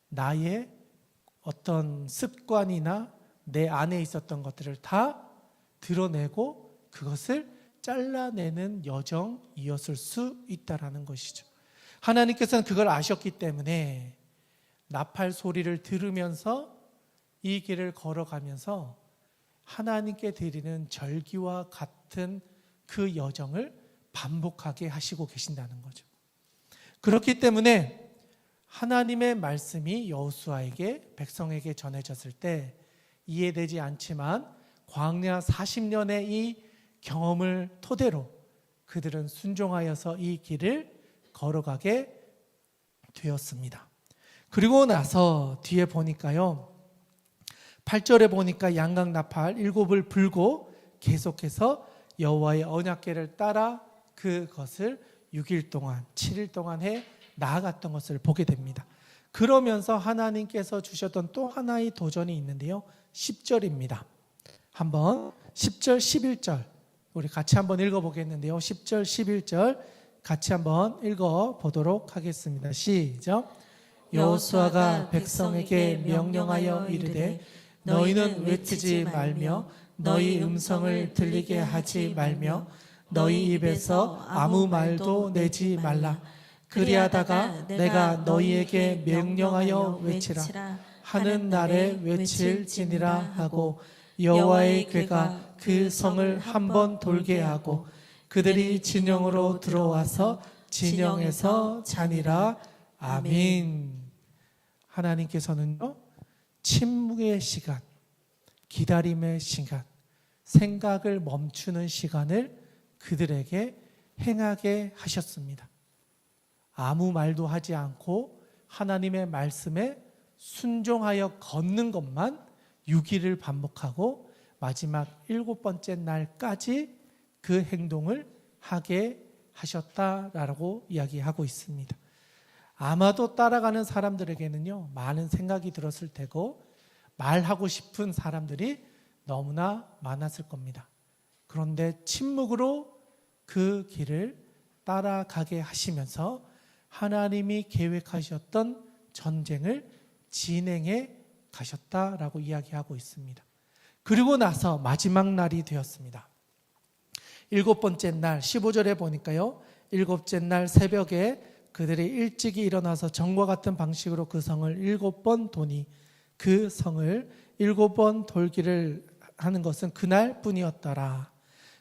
나의 어떤 습관이나 내 안에 있었던 것들을 다 드러내고 그것을 잘라내는 여정이었을 수 있다라는 것이죠. 하나님께서는 그걸 아셨기 때문에 나팔 소리를 들으면서 이 길을 걸어가면서 하나님께 드리는 절기와 같은 그 여정을 반복하게 하시고 계신다는 거죠. 그렇기 때문에 하나님의 말씀이 여호수아에게 백성에게 전해졌을 때 이해되지 않지만 광야 40년의 이 경험을 토대로 그들은 순종하여서 이 길을 걸어가게 되었습니다. 그리고 나서 뒤에 보니까요, 8절에 보니까 양각 나팔 7을 불고 계속해서 여호와의 언약궤를 따라 그것을 6일 동안 7일 동안 해 나아갔던 것을 보게 됩니다. 그러면서 하나님께서 주셨던 또 하나의 도전이 있는데요, 10절입니다. 한번 10절 11절 우리 같이 한번 읽어보겠는데요, 10절 11절 같이 한번 읽어보도록 하겠습니다. 시작. 여호수아가 백성에게 명령하여 이르되 너희는 외치지 말며 너희 음성을 들리게 하지 말며 너희 입에서 아무 말도 내지 말라. 그리하다가 내가 너희에게 명령하여 외치라 하는 날에 외칠지니라 하고 여호와의 궤가 그 성을 한 번 돌게 하고 그들이 진영으로 들어와서 진영에서 자니라. 아멘. 하나님께서는요, 침묵의 시간, 기다림의 시간, 생각을 멈추는 시간을 그들에게 행하게 하셨습니다. 아무 말도 하지 않고 하나님의 말씀에 순종하여 걷는 것만 6일을 반복하고 마지막 7번째 날까지 그 행동을 하게 하셨다라고 이야기하고 있습니다. 아마도 따라가는 사람들에게는요, 많은 생각이 들었을 테고 말하고 싶은 사람들이 너무나 많았을 겁니다. 그런데 침묵으로 그 길을 따라가게 하시면서 하나님이 계획하셨던 전쟁을 진행해 가셨다라고 이야기하고 있습니다. 그리고 나서 마지막 날이 되었습니다. 7번째 날 15절에 보니까요, 7번째 날 새벽에 그들이 일찍이 일어나서 전과 같은 방식으로 그 성을 7번 도니 그 성을 7번 돌기를 하는 것은 그날뿐이었더라.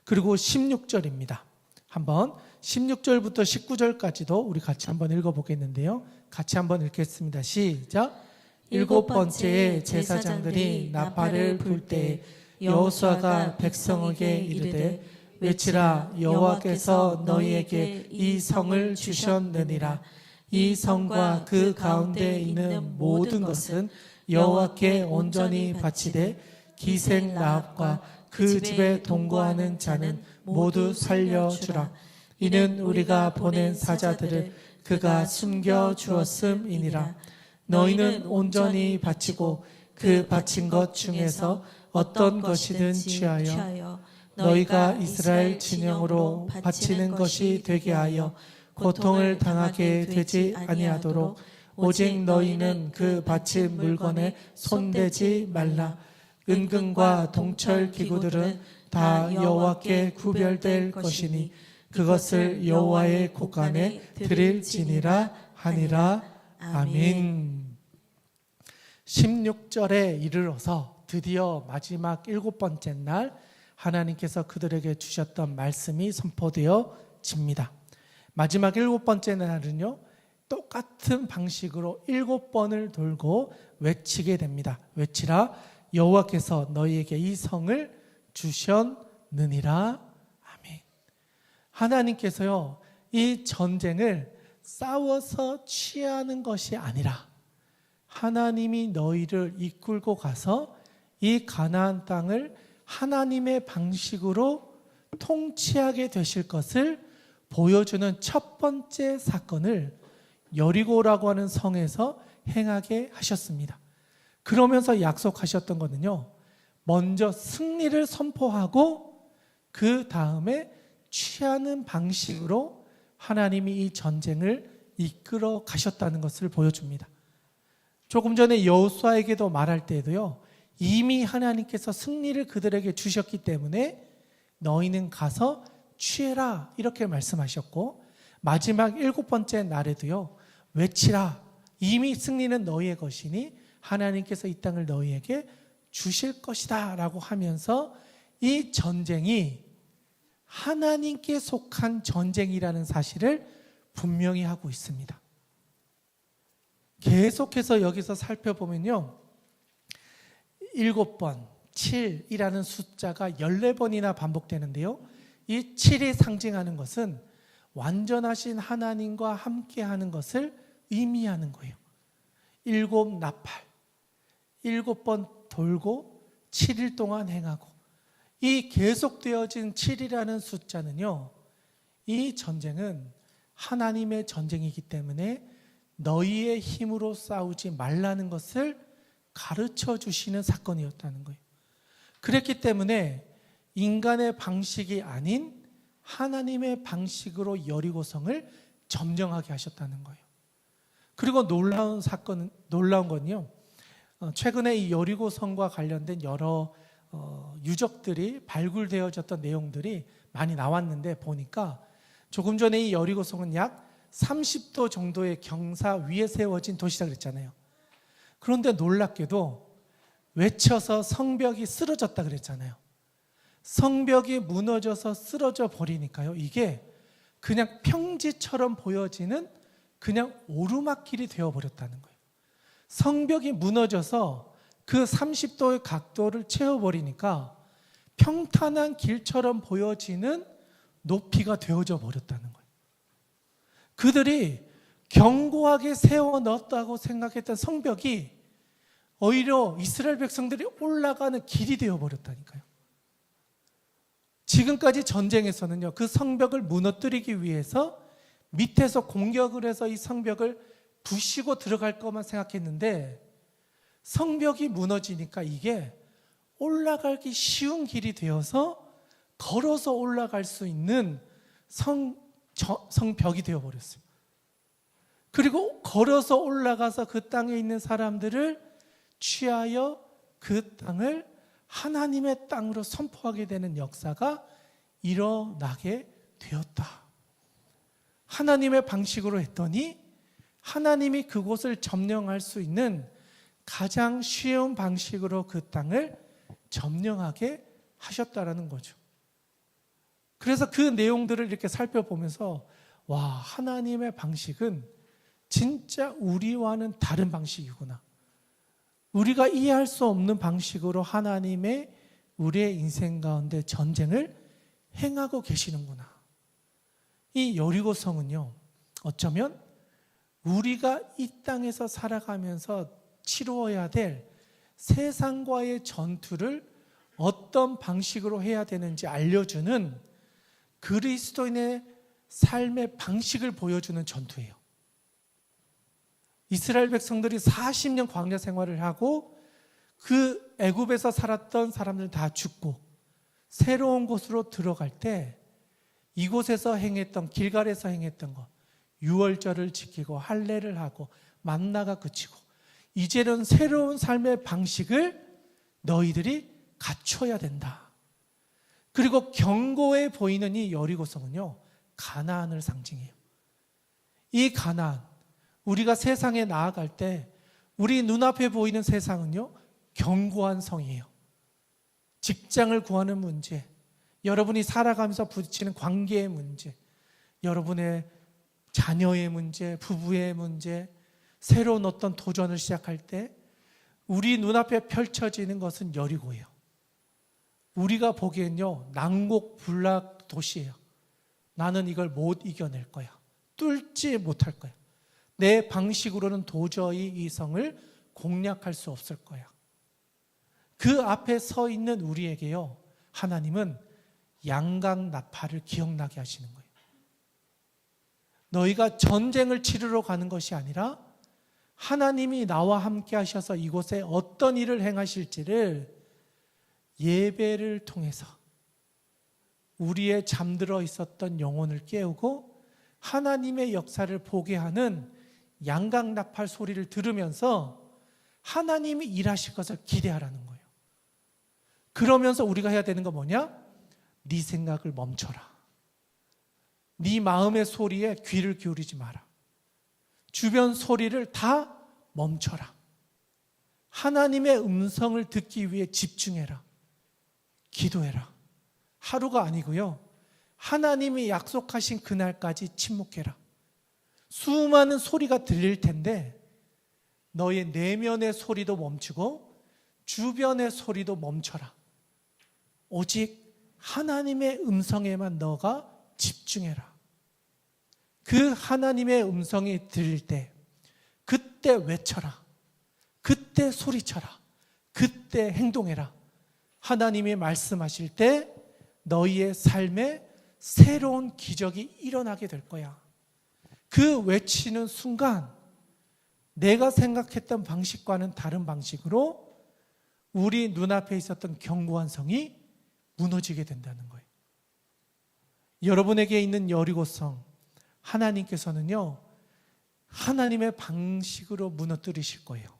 그리고 16절입니다. 한번 16절부터 19절까지도 우리 같이 한번 읽어보겠는데요. 같이 한번 읽겠습니다. 시작. 7번째에 제사장들이 나팔을 불 때 여호수아가 백성에게 이르되 외치라. 여호와께서 너희에게 이 성을 주셨느니라. 이 성과 그 가운데 있는 모든 것은 여호와께 온전히 바치되 기생 라합과 그 집에 동거하는 자는 모두 살려주라. 이는 우리가 보낸 사자들을 그가 숨겨 주었음이니라. 너희는 온전히 바치고 그 바친 것 중에서 어떤 것이든 취하여 너희가 이스라엘 진영으로 바치는 것이 되게 하여 고통을 당하게 되지 아니하도록 오직 너희는 그 바친 물건에 손대지 말라. 은금과 동철 기구들은 다 여호와께 구별될 것이니 그것을 여호와의 곳간에 드릴지니라 하니라. 아멘. 16절에 이르러서 드디어 마지막 7번째 날 하나님께서 그들에게 주셨던 말씀이 선포되어집니다. 마지막 7번째 날은요, 똑같은 방식으로 7번을 돌고 외치게 됩니다. 외치라. 여호와께서 너희에게 이 성을 주셨느니라. 아멘. 하나님께서요, 이 전쟁을 싸워서 취하는 것이 아니라 하나님이 너희를 이끌고 가서 이 가나안 땅을 하나님의 방식으로 통치하게 되실 것을 보여주는 첫 번째 사건을 여리고라고 하는 성에서 행하게 하셨습니다. 그러면서 약속하셨던 것은요, 먼저 승리를 선포하고 그 다음에 취하는 방식으로 하나님이 이 전쟁을 이끌어 가셨다는 것을 보여줍니다. 조금 전에 여호수아에게도 말할 때에도요, 이미 하나님께서 승리를 그들에게 주셨기 때문에 너희는 가서 취해라 이렇게 말씀하셨고, 마지막 7번째 날에도요, 외치라. 이미 승리는 너희의 것이니 하나님께서 이 땅을 너희에게 주실 것이다 라고 하면서 이 전쟁이 하나님께 속한 전쟁이라는 사실을 분명히 하고 있습니다. 계속해서 여기서 살펴보면요, 7번, 7이라는 숫자가 14번이나 반복되는데요, 이 7이 상징하는 것은 완전하신 하나님과 함께하는 것을 의미하는 거예요. 7 나팔, 7번 돌고 7일 동안 행하고, 이 계속되어진 7이라는 숫자는요, 이 전쟁은 하나님의 전쟁이기 때문에 너희의 힘으로 싸우지 말라는 것을 가르쳐 주시는 사건이었다는 거예요. 그랬기 때문에 인간의 방식이 아닌 하나님의 방식으로 여리고성을 점령하게 하셨다는 거예요. 그리고 놀라운 건요, 최근에 이 여리고성과 관련된 여러 유적들이 발굴되어졌던 내용들이 많이 나왔는데, 보니까 조금 전에 이 여리고성은 약 30도 정도의 경사 위에 세워진 도시라 그랬잖아요. 그런데 놀랍게도 외쳐서 성벽이 쓰러졌다 그랬잖아요. 성벽이 무너져서 쓰러져 버리니까요. 이게 그냥 평지처럼 보여지는 그냥 오르막길이 되어버렸다는 거예요. 성벽이 무너져서 그 30도의 각도를 채워버리니까 평탄한 길처럼 보여지는 높이가 되어져 버렸다는 거예요. 그들이 견고하게 세워 넣었다고 생각했던 성벽이 오히려 이스라엘 백성들이 올라가는 길이 되어버렸다니까요. 지금까지 전쟁에서는요, 그 성벽을 무너뜨리기 위해서 밑에서 공격을 해서 이 성벽을 부시고 들어갈 것만 생각했는데 성벽이 무너지니까 이게 올라가기 쉬운 길이 되어서 걸어서 올라갈 수 있는 성벽이 되어버렸어요. 그리고 걸어서 올라가서 그 땅에 있는 사람들을 취하여 그 땅을 하나님의 땅으로 선포하게 되는 역사가 일어나게 되었다. 하나님의 방식으로 했더니 하나님이 그곳을 점령할 수 있는 가장 쉬운 방식으로 그 땅을 점령하게 하셨다라는 거죠. 그래서 그 내용들을 이렇게 살펴보면서 와, 하나님의 방식은 진짜 우리와는 다른 방식이구나. 우리가 이해할 수 없는 방식으로 하나님의 우리의 인생 가운데 전쟁을 행하고 계시는구나. 이 여리고성은요, 어쩌면 우리가 이 땅에서 살아가면서 치루어야 될 세상과의 전투를 어떤 방식으로 해야 되는지 알려주는 그리스도인의 삶의 방식을 보여주는 전투예요. 이스라엘 백성들이 40년 광야 생활을 하고 그 애굽에서 살았던 사람들 다 죽고 새로운 곳으로 들어갈 때 이곳에서 행했던, 길갈에서 행했던 것, 유월절을 지키고 할례를 하고 만나가 그치고 이제는 새로운 삶의 방식을 너희들이 갖춰야 된다. 그리고 견고해 보이는 이 여리고성은요, 가나안을 상징해요. 이 가나안, 우리가 세상에 나아갈 때 우리 눈앞에 보이는 세상은요, 견고한 성이에요. 직장을 구하는 문제, 여러분이 살아가면서 부딪히는 관계의 문제, 여러분의 자녀의 문제, 부부의 문제, 새로운 어떤 도전을 시작할 때 우리 눈앞에 펼쳐지는 것은 여리고예요. 우리가 보기엔요, 난곡불락 도시예요. 나는 이걸 못 이겨낼 거야. 뚫지 못할 거야. 내 방식으로는 도저히 이 성을 공략할 수 없을 거야. 그 앞에 서 있는 우리에게요, 하나님은 양강나팔을 기억나게 하시는 거예요. 너희가 전쟁을 치르러 가는 것이 아니라 하나님이 나와 함께 하셔서 이곳에 어떤 일을 행하실지를 예배를 통해서 우리의 잠들어 있었던 영혼을 깨우고 하나님의 역사를 보게 하는 양강나팔 소리를 들으면서 하나님이 일하실 것을 기대하라는 거예요. 그러면서 우리가 해야 되는 건 뭐냐? 네 생각을 멈춰라. 네 마음의 소리에 귀를 기울이지 마라. 주변 소리를 다 멈춰라. 하나님의 음성을 듣기 위해 집중해라. 기도해라. 하루가 아니고요, 하나님이 약속하신 그날까지 침묵해라. 수많은 소리가 들릴 텐데 너의 내면의 소리도 멈추고 주변의 소리도 멈춰라. 오직 하나님의 음성에만 너가 집중해라. 그 하나님의 음성이 들릴 때 그때 외쳐라. 그때 소리쳐라. 그때 행동해라. 하나님이 말씀하실 때 너희의 삶에 새로운 기적이 일어나게 될 거야. 그 외치는 순간 내가 생각했던 방식과는 다른 방식으로 우리 눈앞에 있었던 견고한 성이 무너지게 된다는 거예요. 여러분에게 있는 여리고성, 하나님께서는요, 하나님의 방식으로 무너뜨리실 거예요.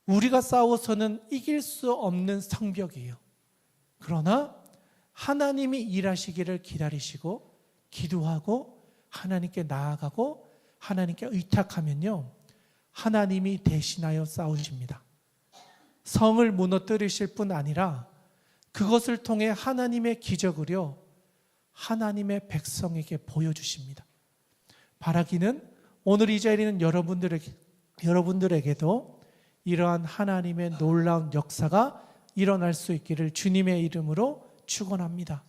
우리가 싸워서는 이길 수 없는 성벽이에요. 그러나 하나님이 일하시기를 기다리시고 기도하고 하나님께 나아가고 하나님께 의탁하면요, 하나님이 대신하여 싸우십니다. 성을 무너뜨리실 뿐 아니라 그것을 통해 하나님의 기적을요 하나님의 백성에게 보여주십니다. 바라기는 오늘 이 자리에 있는 여러분들에게도 이러한 하나님의 놀라운 역사가 일어날 수 있기를 주님의 이름으로 축원합니다.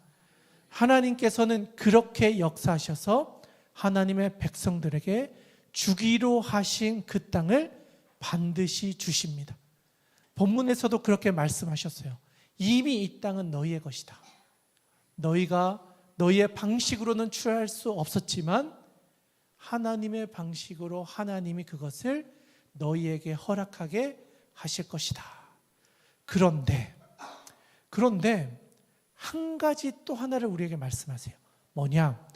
하나님께서는 그렇게 역사하셔서 하나님의 백성들에게 주기로 하신 그 땅을 반드시 주십니다. 본문에서도 그렇게 말씀하셨어요. 이미 이 땅은 너희의 것이다. 너희가 너희의 방식으로는 취할 수 없었지만 하나님의 방식으로 하나님이 그것을 너희에게 허락하게 하실 것이다. 그런데 한 가지 또 하나를 우리에게 말씀하세요. 뭐냐?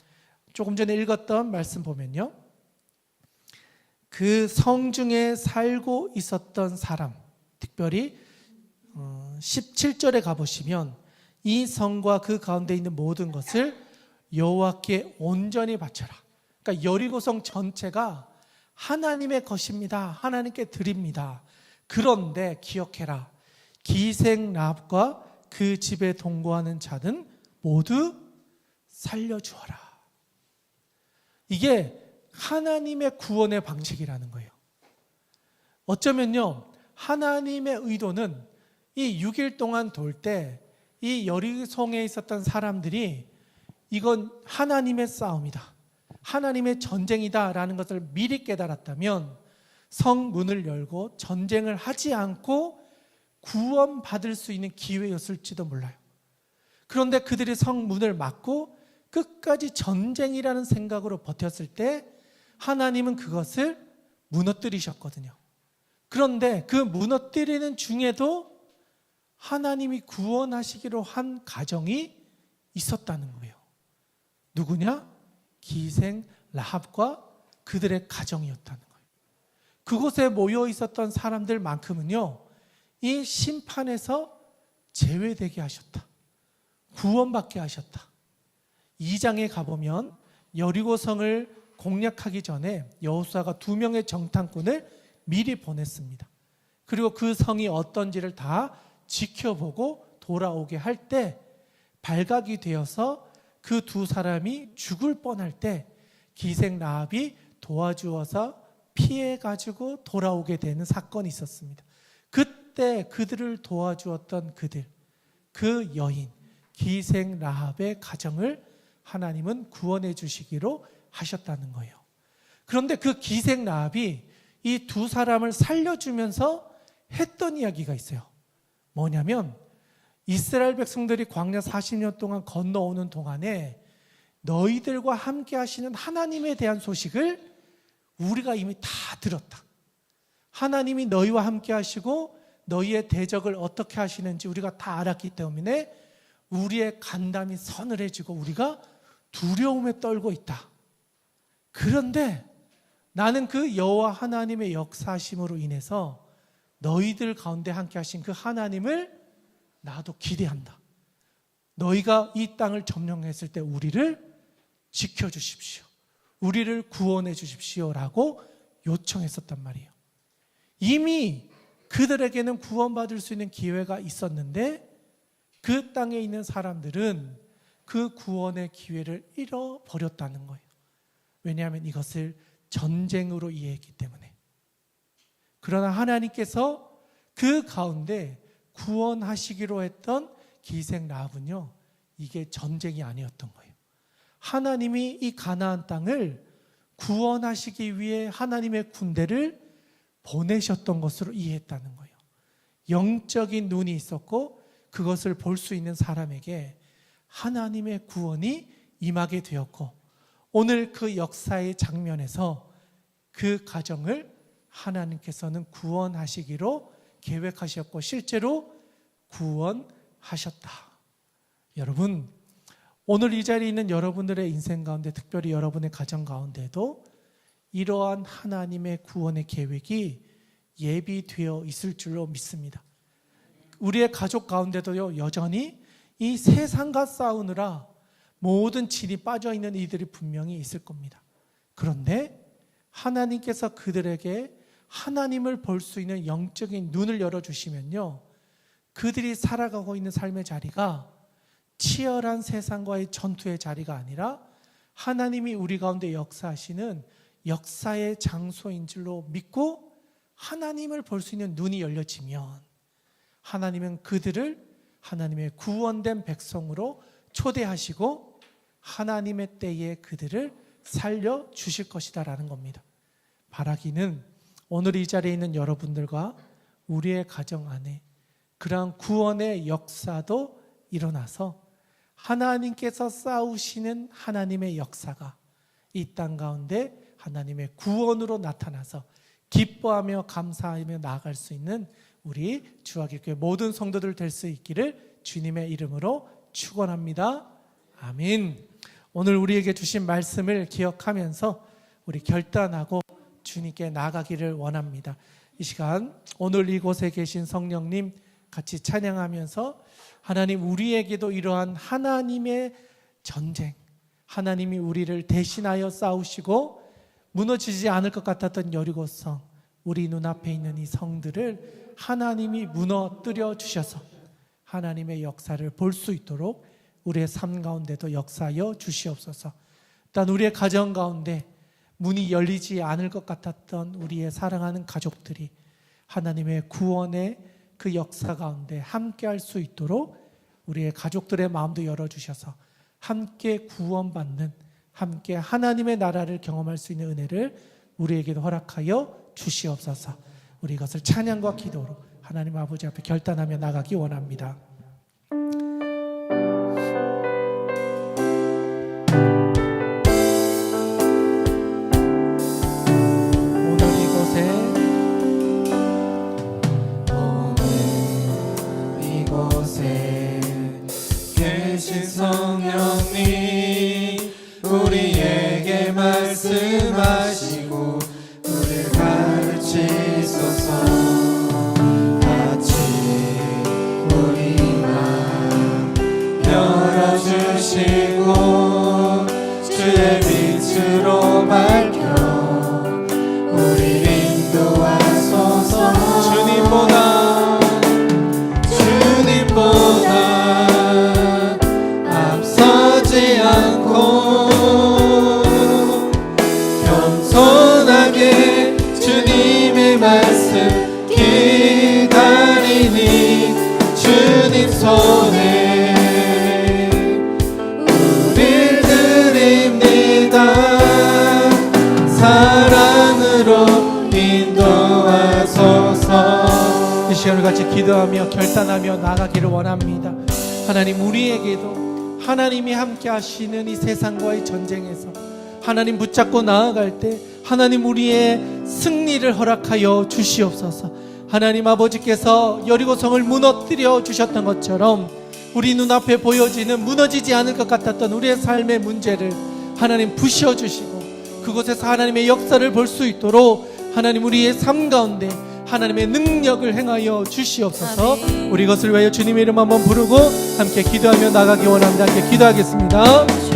조금 전에 읽었던 말씀 보면요, 그 성중에 살고 있었던 사람, 특별히 17절에 가보시면 이 성과 그 가운데 있는 모든 것을 여호와께 온전히 바쳐라. 그러니까 여리고성 전체가 하나님의 것입니다. 하나님께 드립니다. 그런데 기억해라. 기생랍과 그 집에 동거하는 자는 모두 살려주어라. 이게 하나님의 구원의 방식이라는 거예요. 어쩌면요, 하나님의 의도는 이 6일 동안 돌 때 이 여리고성에 있었던 사람들이 이건 하나님의 싸움이다, 하나님의 전쟁이다라는 것을 미리 깨달았다면 성문을 열고 전쟁을 하지 않고 구원받을 수 있는 기회였을지도 몰라요. 그런데 그들이 성문을 막고 끝까지 전쟁이라는 생각으로 버텼을 때 하나님은 그것을 무너뜨리셨거든요. 그런데 그 무너뜨리는 중에도 하나님이 구원하시기로 한 가정이 있었다는 거예요. 누구냐? 기생 라합과 그들의 가정이었다는 거예요. 그곳에 모여 있었던 사람들만큼은요, 이 심판에서 제외되게 하셨다, 구원받게 하셨다. 2장에 가보면 여리고성을 공략하기 전에 여호수아가 2명의 정탐꾼을 미리 보냈습니다. 그리고 그 성이 어떤지를 다 지켜보고 돌아오게 할 때 발각이 되어서 그 두 사람이 죽을 뻔할 때 기생 라합이 도와주어서 피해가지고 돌아오게 되는 사건이 있었습니다. 그때 그들을 도와주었던 그 여인 기생 라합의 가정을 하나님은 구원해 주시기로 하셨다는 거예요. 그런데 그 기생 라합이 이 두 사람을 살려주면서 했던 이야기가 있어요. 뭐냐면 이스라엘 백성들이 광야 40년 동안 건너오는 동안에 너희들과 함께 하시는 하나님에 대한 소식을 우리가 이미 다 들었다. 하나님이 너희와 함께 하시고 너희의 대적을 어떻게 하시는지 우리가 다 알았기 때문에 우리의 간담이 서늘해지고 우리가 두려움에 떨고 있다. 그런데 나는 그 여호와 하나님의 역사하심으로 인해서 너희들 가운데 함께 하신 그 하나님을 나도 기대한다. 너희가 이 땅을 점령했을 때 우리를 지켜주십시오, 우리를 구원해 주십시오라고 요청했었단 말이에요. 이미 그들에게는 구원받을 수 있는 기회가 있었는데 그 땅에 있는 사람들은 그 구원의 기회를 잃어버렸다는 거예요. 왜냐하면 이것을 전쟁으로 이해했기 때문에. 그러나 하나님께서 그 가운데 구원하시기로 했던 기생 라합은요, 이게 전쟁이 아니었던 거예요. 하나님이 이 가나안 땅을 구원하시기 위해 하나님의 군대를 보내셨던 것으로 이해했다는 거예요. 영적인 눈이 있었고 그것을 볼 수 있는 사람에게 하나님의 구원이 임하게 되었고, 오늘 그 역사의 장면에서 그 가정을 하나님께서는 구원하시기로 계획하셨고 실제로 구원하셨다. 여러분, 오늘 이 자리에 있는 여러분들의 인생 가운데, 특별히 여러분의 가정 가운데도 이러한 하나님의 구원의 계획이 예비되어 있을 줄로 믿습니다. 우리의 가족 가운데도요, 여전히 이 세상과 싸우느라 모든 진이 빠져있는 이들이 분명히 있을 겁니다. 그런데 하나님께서 그들에게 하나님을 볼 수 있는 영적인 눈을 열어주시면요, 그들이 살아가고 있는 삶의 자리가 치열한 세상과의 전투의 자리가 아니라 하나님이 우리 가운데 역사하시는 역사의 장소인 줄로 믿고 하나님을 볼 수 있는 눈이 열려지면 하나님은 그들을 하나님의 구원된 백성으로 초대하시고 하나님의 때에 그들을 살려주실 것이다 라는 겁니다. 바라기는 오늘 이 자리에 있는 여러분들과 우리의 가정 안에 그러한 구원의 역사도 일어나서 하나님께서 싸우시는 하나님의 역사가 이 땅 가운데 하나님의 구원으로 나타나서 기뻐하며 감사하며 나아갈 수 있는 우리 주하기교회 모든 성도들 될 수 있기를 주님의 이름으로 축원합니다. 아멘. 오늘 우리에게 주신 말씀을 기억하면서 우리 결단하고 주님께 나아가기를 원합니다. 이 시간 오늘 이곳에 계신 성령님 같이 찬양하면서 하나님, 우리에게도 이러한 하나님의 전쟁, 하나님이 우리를 대신하여 싸우시고 무너지지 않을 것 같았던 여리고성, 우리 눈앞에 있는 이 성들을 하나님이 무너뜨려 주셔서 하나님의 역사를 볼 수 있도록 우리의 삶 가운데도 역사하여 주시옵소서. 단 우리의 가정 가운데 문이 열리지 않을 것 같았던 우리의 사랑하는 가족들이 하나님의 구원의 그 역사 가운데 함께 할 수 있도록 우리의 가족들의 마음도 열어주셔서 함께 구원받는, 함께 하나님의 나라를 경험할 수 있는 은혜를 우리에게도 허락하여 주시옵소서. 우리 이것을 찬양과 기도로 하나님 아버지 앞에 결단하며 나가기 원합니다. 성령님 우리에게 말씀하시고 우리를 가르치소서. 같이 우리 마음 열어주시고 주의 빛으로 밝혀 우리를 인도하소서. 주님보다 앞서지 않고 겸손하게 주님의 말씀 기다리니 주님 손에 우릴 드립니다. 사랑으로 인도하소서. 이 시간을 같이 기도하며 결단하며 나가기를 원합니다. 하나님, 우리에게도 하나님이 함께 하시는 이 세상과의 전쟁에서 하나님 붙잡고 나아갈 때 하나님 우리의 승리를 허락하여 주시옵소서. 하나님 아버지께서 여리고성을 무너뜨려 주셨던 것처럼 우리 눈앞에 보여지는 무너지지 않을 것 같았던 우리의 삶의 문제를 하나님 부셔주시고 그곳에서 하나님의 역사를 볼 수 있도록 하나님 우리의 삶 가운데 하나님의 능력을 행하여 주시옵소서. 아멘. 우리 이것을 위하여 주님의 이름 한번 부르고 함께 기도하며 나가기 원합니다. 함께 기도하겠습니다. 주여,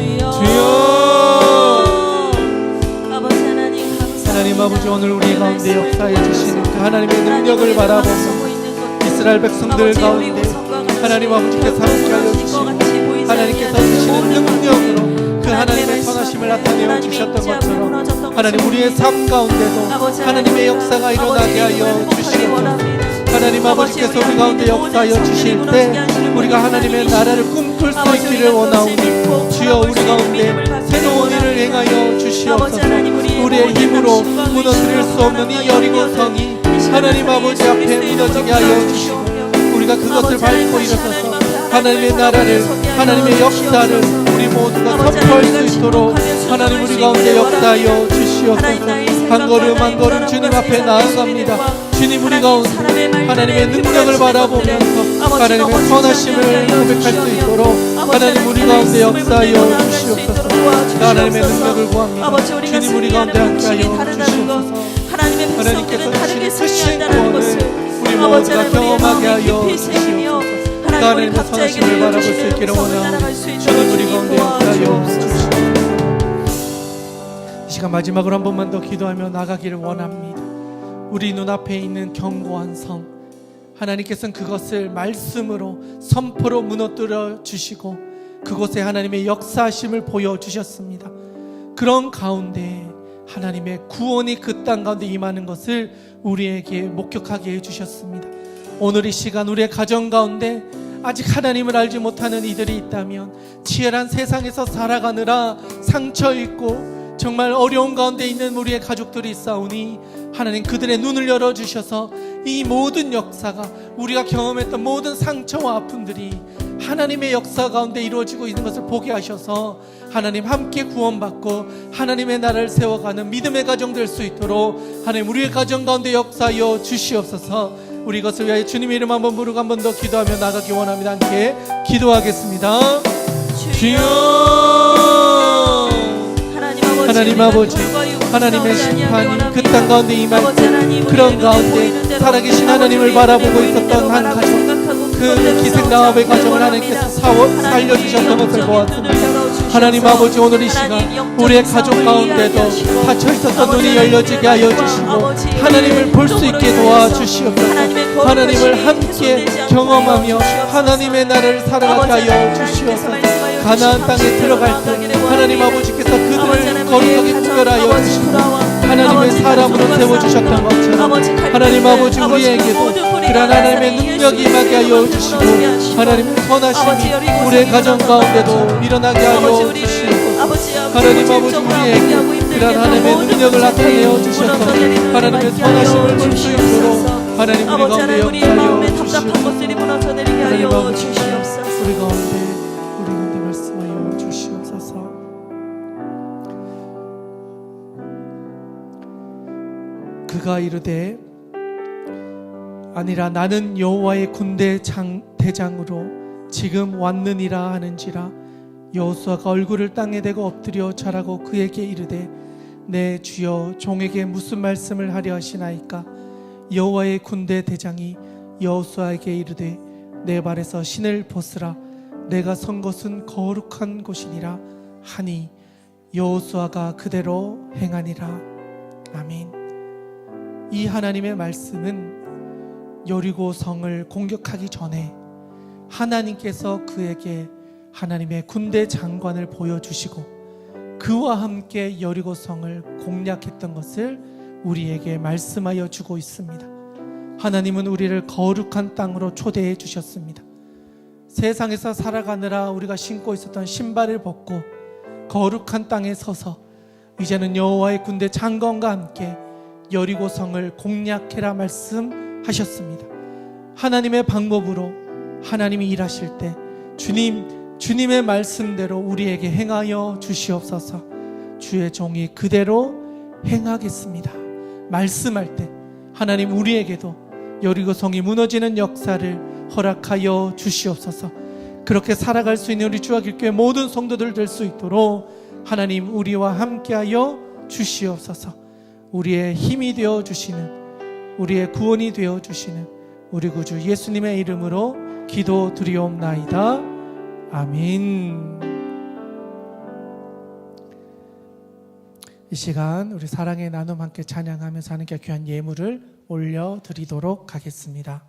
아버지 하나님 감사합니다. 하나님 아버지, 오늘 우리 가운데 역사해 주시는 그 하나님의 능력을 바라보며 이스라엘 백성들 가운데 하나님 아버지께서 함께하여 주시고 하나님께서 주시는 능력으로 그 하나님의 선하심을 나타내어 주셨던 것처럼 하나님 우리의 삶 가운데도 하나님의 역사가 일어나게 하여 주시옵소서. 하나님 아버지께서 우리 가운데 역사하여 주실 때 우리가 하나님의 나라를 꿈꿀 수 있기를 원하오니 주여 우리 가운데 새로운 일을 행하여 주시옵소서. 우리의 힘으로 무너뜨릴 수 없는 이 여리고성이 하나님 아버지 앞에 무너지게 하여 주시고 우리가 그것을 밟고 일어서서 하나님의 나라를, 하나님의 역사를 우리 모두가 선포할 수 있도록 하나님 우리 가운데 역사하여 주시옵소서. 한 걸음 한 걸음 주님 앞에 나아갑니다. 주님 우리 가운데 하나님의 능력을 바라보면서 하나님의 선하심을 고백할 수 있도록 하나님 우리 가운데 역사하여 주시옵소서. 하나님의 능력을 구합니다. 주님 우리 가운데 함께하여 주시옵소서. 하나님께서 주시는 크신 구원을 우리 모두가 경험하게 하여 주시옵소서. 하나님의 선하심을 바라볼 수 있기를 원하오니 주님 우리 가운데 역사하여 주시옵소서. 이 시간 마지막으로 한 번만 더 기도하며 나가기를 원합니다. 우리 눈앞에 있는 견고한 성, 하나님께서는 그것을 말씀으로 선포로 무너뜨려 주시고 그곳에 하나님의 역사하심을 보여주셨습니다. 그런 가운데 하나님의 구원이 그 땅 가운데 임하는 것을 우리에게 목격하게 해주셨습니다. 오늘 이 시간 우리의 가정 가운데 아직 하나님을 알지 못하는 이들이 있다면, 치열한 세상에서 살아가느라 상처 있고 정말 어려운 가운데 있는 우리의 가족들이 있사오니 하나님 그들의 눈을 열어주셔서 이 모든 역사가, 우리가 경험했던 모든 상처와 아픔들이 하나님의 역사 가운데 이루어지고 있는 것을 보게 하셔서 하나님 함께 구원받고 하나님의 나라를 세워가는 믿음의 가정 될 수 있도록 하나님 우리의 가정 가운데 역사하여 주시옵소서. 우리 이것을 위하여 주님의 이름 한번 부르고 한 번 더 기도하며 나가기 원합니다. 함께 기도하겠습니다. 주여, 하나님 아버지, 하나님의 심판이 그 땅 가운데 임할 때 그런 가운데 살아계신 하나님을 바라보고 있었던 한 가정, 그 기생나합의 가정을 하나님께서 살려주셨던 것을 보았습니다. 하나님 아버지, 오늘 이 시간 우리의 가족 가운데도 닫혀있었던 눈이 열려지게 하여 주시고 하나님을 볼 수 있게 도와주시옵소서. 하나님을 함께 경험하며 하나님의 나라를 살아가게 하여 주시옵소서. 가나안 땅에 들어갈 때 하나님 아버지께서 그들을 거룩하게 구별하여 주시고 하나님의 사람으로 세워주셨던 것처럼 하나님 아버지 우리에게도 그런 하나님의 능력이 임하게 하여 주시고 하나님의 선하심이 우리의 가정 가운데도 일어나게 하여 주시옵소서. 하나님 아버지 우리에게 그런 하나님의 능력을 나타내어 주셔서 하나님의 선하심을 볼 수 있도록 하나님 우리 가운데 역사하여 주시옵소서. 하나님 아버지 우리 가운데 말씀하여 주시옵소서. 그가 이르되 아니라 나는 여호와의 군대 대장으로 지금 왔느니라 하는지라. 여호수아가 얼굴을 땅에 대고 엎드려 절하고 그에게 이르되 내 주여 종에게 무슨 말씀을 하려 하시나이까. 여호와의 군대 대장이 여호수아에게 이르되 내 발에서 신을 벗으라. 내가 선 곳은 거룩한 곳이니라 하니 여호수아가 그대로 행하니라. 아멘. 이 하나님의 말씀은 여리고 성을 공격하기 전에 하나님께서 그에게 하나님의 군대 장관을 보여주시고 그와 함께 여리고 성을 공략했던 것을 우리에게 말씀하여 주고 있습니다. 하나님은 우리를 거룩한 땅으로 초대해 주셨습니다. 세상에서 살아가느라 우리가 신고 있었던 신발을 벗고 거룩한 땅에 서서 이제는 여호와의 군대 장관과 함께 여리고 성을 공략해라 말씀하셨습니다. 하나님의 방법으로 하나님이 일하실 때 주님의 말씀대로 우리에게 행하여 주시옵소서. 주의 종이 그대로 행하겠습니다. 말씀할 때 하나님 우리에게도 여리고 성이 무너지는 역사를 허락하여 주시옵소서. 그렇게 살아갈 수 있는 우리 주와 길교회 모든 성도들 될 수 있도록 하나님 우리와 함께하여 주시옵소서. 우리의 힘이 되어 주시는, 우리의 구원이 되어 주시는 우리 구주 예수님의 이름으로 기도드리옵나이다. 아멘. 이 시간 우리 사랑의 나눔 함께 찬양하면서 하나님께 귀한 예물을 올려드리도록 하겠습니다.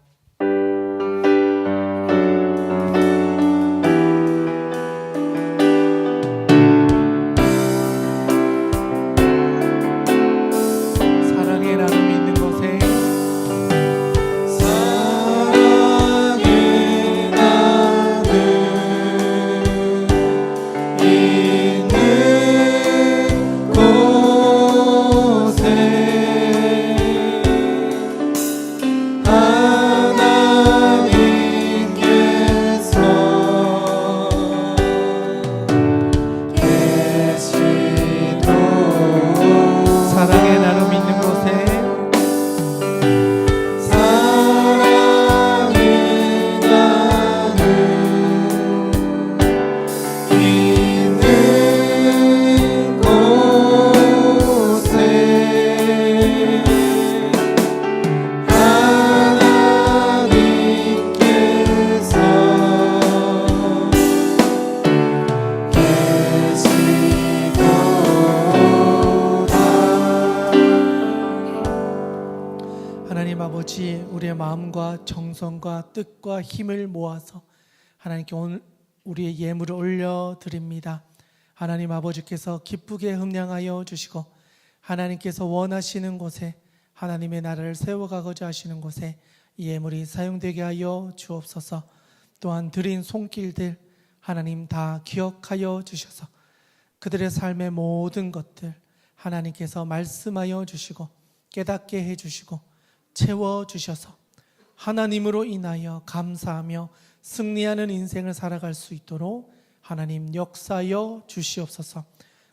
사랑의 나눔이 있는 곳에 사랑의 나눔 있는 곳에 다시 우리의 마음과 정성과 뜻과 힘을 모아서 하나님께 오늘 우리의 예물을 올려드립니다. 하나님 아버지께서 기쁘게 흠량하여 주시고 하나님께서 원하시는 곳에 하나님의 나라를 세워가고자 하시는 곳에 이 예물이 사용되게 하여 주옵소서. 또한 드린 손길들 하나님 다 기억하여 주셔서 그들의 삶의 모든 것들 하나님께서 말씀하여 주시고 깨닫게 해주시고 채워주셔서 하나님으로 인하여 감사하며 승리하는 인생을 살아갈 수 있도록 하나님 역사하여 주시옵소서.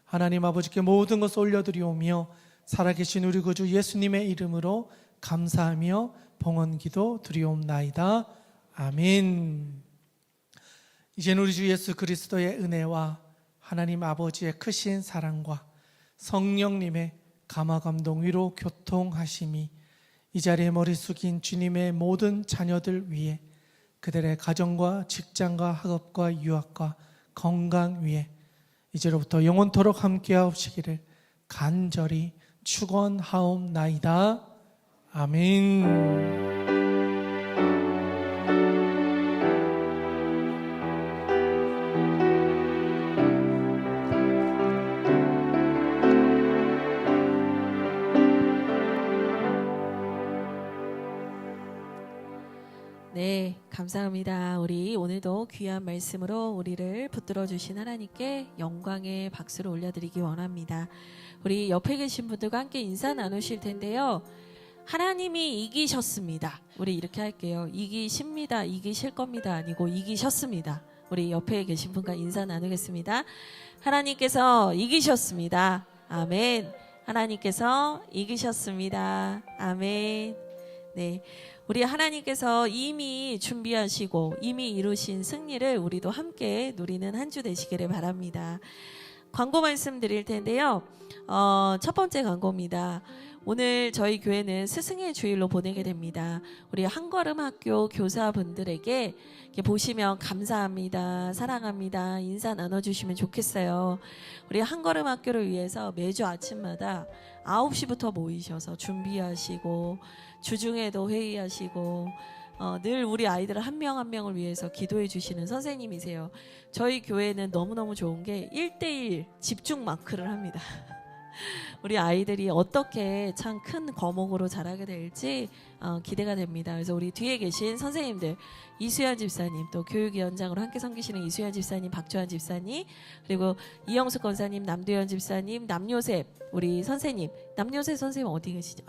하나님 아버지께 모든 것을 올려드리오며 살아계신 우리 구주 예수님의 이름으로 감사하며 봉헌기도 드리옵나이다. 아멘. 이제는 우리 주 예수 그리스도의 은혜와 하나님 아버지의 크신 사랑과 성령님의 감화감동 위로 교통하심이 이 자리에 머리 숙인 주님의 모든 자녀들 위해 그들의 가정과 직장과 학업과 유학과 건강 위에 이제로부터 영원토록 함께하옵시기를 간절히 축원하옵나이다. 아멘. 네, 감사합니다. 우리 오늘도 귀한 말씀으로 우리를 붙들어 주신 하나님께 영광의 박수를 올려드리기 원합니다. 우리 옆에 계신 분들과 함께 인사 나누실 텐데요. 하나님이 이기셨습니다. 우리 이렇게 할게요. 이기십니다. 이기실 겁니다. 아니고 이기셨습니다. 우리 옆에 계신 분과 인사 나누겠습니다. 하나님께서 이기셨습니다. 아멘. 하나님께서 이기셨습니다. 아멘. 네. 우리 하나님께서 이미 준비하시고 이미 이루신 승리를 우리도 함께 누리는 한 주 되시기를 바랍니다. 광고 말씀 드릴 텐데요. 첫 번째 광고입니다. 오늘 저희 교회는 스승의 주일로 보내게 됩니다. 우리 한걸음 학교 교사분들에게 이렇게 보시면 감사합니다, 사랑합니다 인사 나눠주시면 좋겠어요. 우리 한걸음 학교를 위해서 매주 아침마다 9시부터 모이셔서 준비하시고 주중에도 회의하시고 늘 우리 아이들 한 명 한 명을 위해서 기도해 주시는 선생님이세요. 저희 교회는 너무너무 좋은 게 1:1 집중 마크를 합니다. 우리 아이들이 어떻게 참 큰 과목으로 자라게 될지 기대가 됩니다. 그래서 우리 뒤에 계신 선생님들, 이수연 집사님, 또 교육위원장으로 함께 섬기시는 이수연 집사님, 박주환 집사님, 그리고 이영숙 권사님, 남도현 집사님, 남요셉 우리 선생님, 남요셉 선생님 어디 계시죠?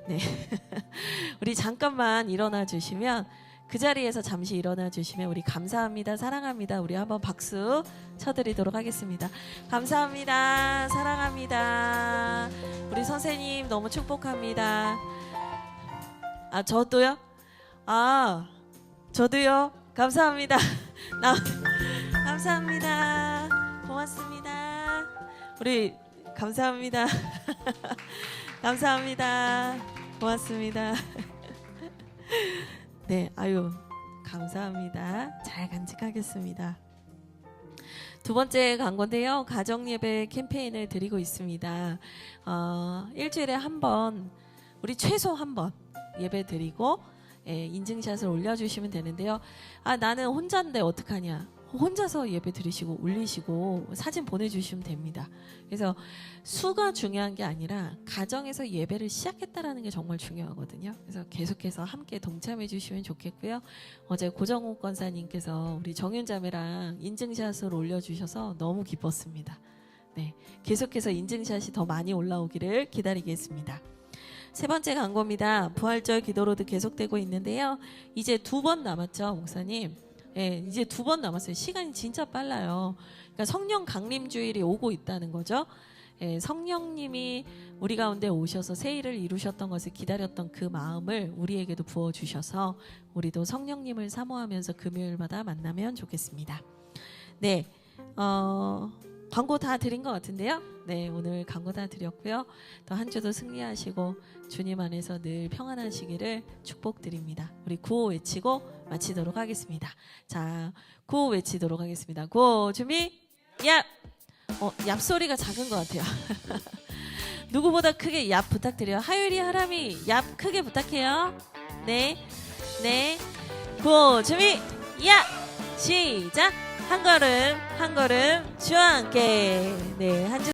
네. 우리 잠깐만 일어나 주시면, 그 자리에서 잠시 일어나 주시면 우리 감사합니다, 사랑합니다 우리 한번 박수 쳐드리도록 하겠습니다. 감사합니다, 사랑합니다. 우리 선생님 너무 축복합니다. 저도요? 저도요? 감사합니다. 감사합니다. 고맙습니다. 우리 감사합니다. 감사합니다. 고맙습니다. 네, 감사합니다. 잘 간직하겠습니다. 두 번째 광고인데요. 가정예배 캠페인을 드리고 있습니다. 일주일에 한 번, 우리 최소 한 번 예배 드리고 인증샷을 올려주시면 되는데요. 나는 혼자인데 어떡하냐. 혼자서 예배 드리시고 올리시고 사진 보내주시면 됩니다. 그래서 수가 중요한 게 아니라 가정에서 예배를 시작했다라는 게 정말 중요하거든요. 그래서 계속해서 함께 동참해 주시면 좋겠고요. 어제 고정욱 권사님께서 우리 정윤자매랑 인증샷을 올려주셔서 너무 기뻤습니다. 네, 계속해서 인증샷이 더 많이 올라오기를 기다리겠습니다. 세 번째 광고입니다. 부활절 기도로드 계속되고 있는데요. 이제 2번 남았죠, 목사님? 예, 이제 2번 남았어요. 시간이 진짜 빨라요. 그러니까 성령 강림 주일이 오고 있다는 거죠. 예, 성령님이 우리 가운데 오셔서 새 일을 이루셨던 것을 기다렸던 그 마음을 우리에게도 부어주셔서 우리도 성령님을 사모하면서 금요일마다 만나면 좋겠습니다. 네, 광고 다 드린 것 같은데요. 네, 오늘 광고 다 드렸고요. 또 한 주도 승리하시고 주님 안에서 늘 평안하시기를 축복드립니다. 우리 구호 외치고 마치도록 하겠습니다. 자, 구호 외치도록 하겠습니다. 구호 준비, 얍! 얍 소리가 작은 것 같아요. 누구보다 크게 얍 부탁드려요. 하율이, 하람이 얍 크게 부탁해요. 네, 네. 구, 준비, 야! 시작! 한 걸음, 주와 함께. 네, 한 주.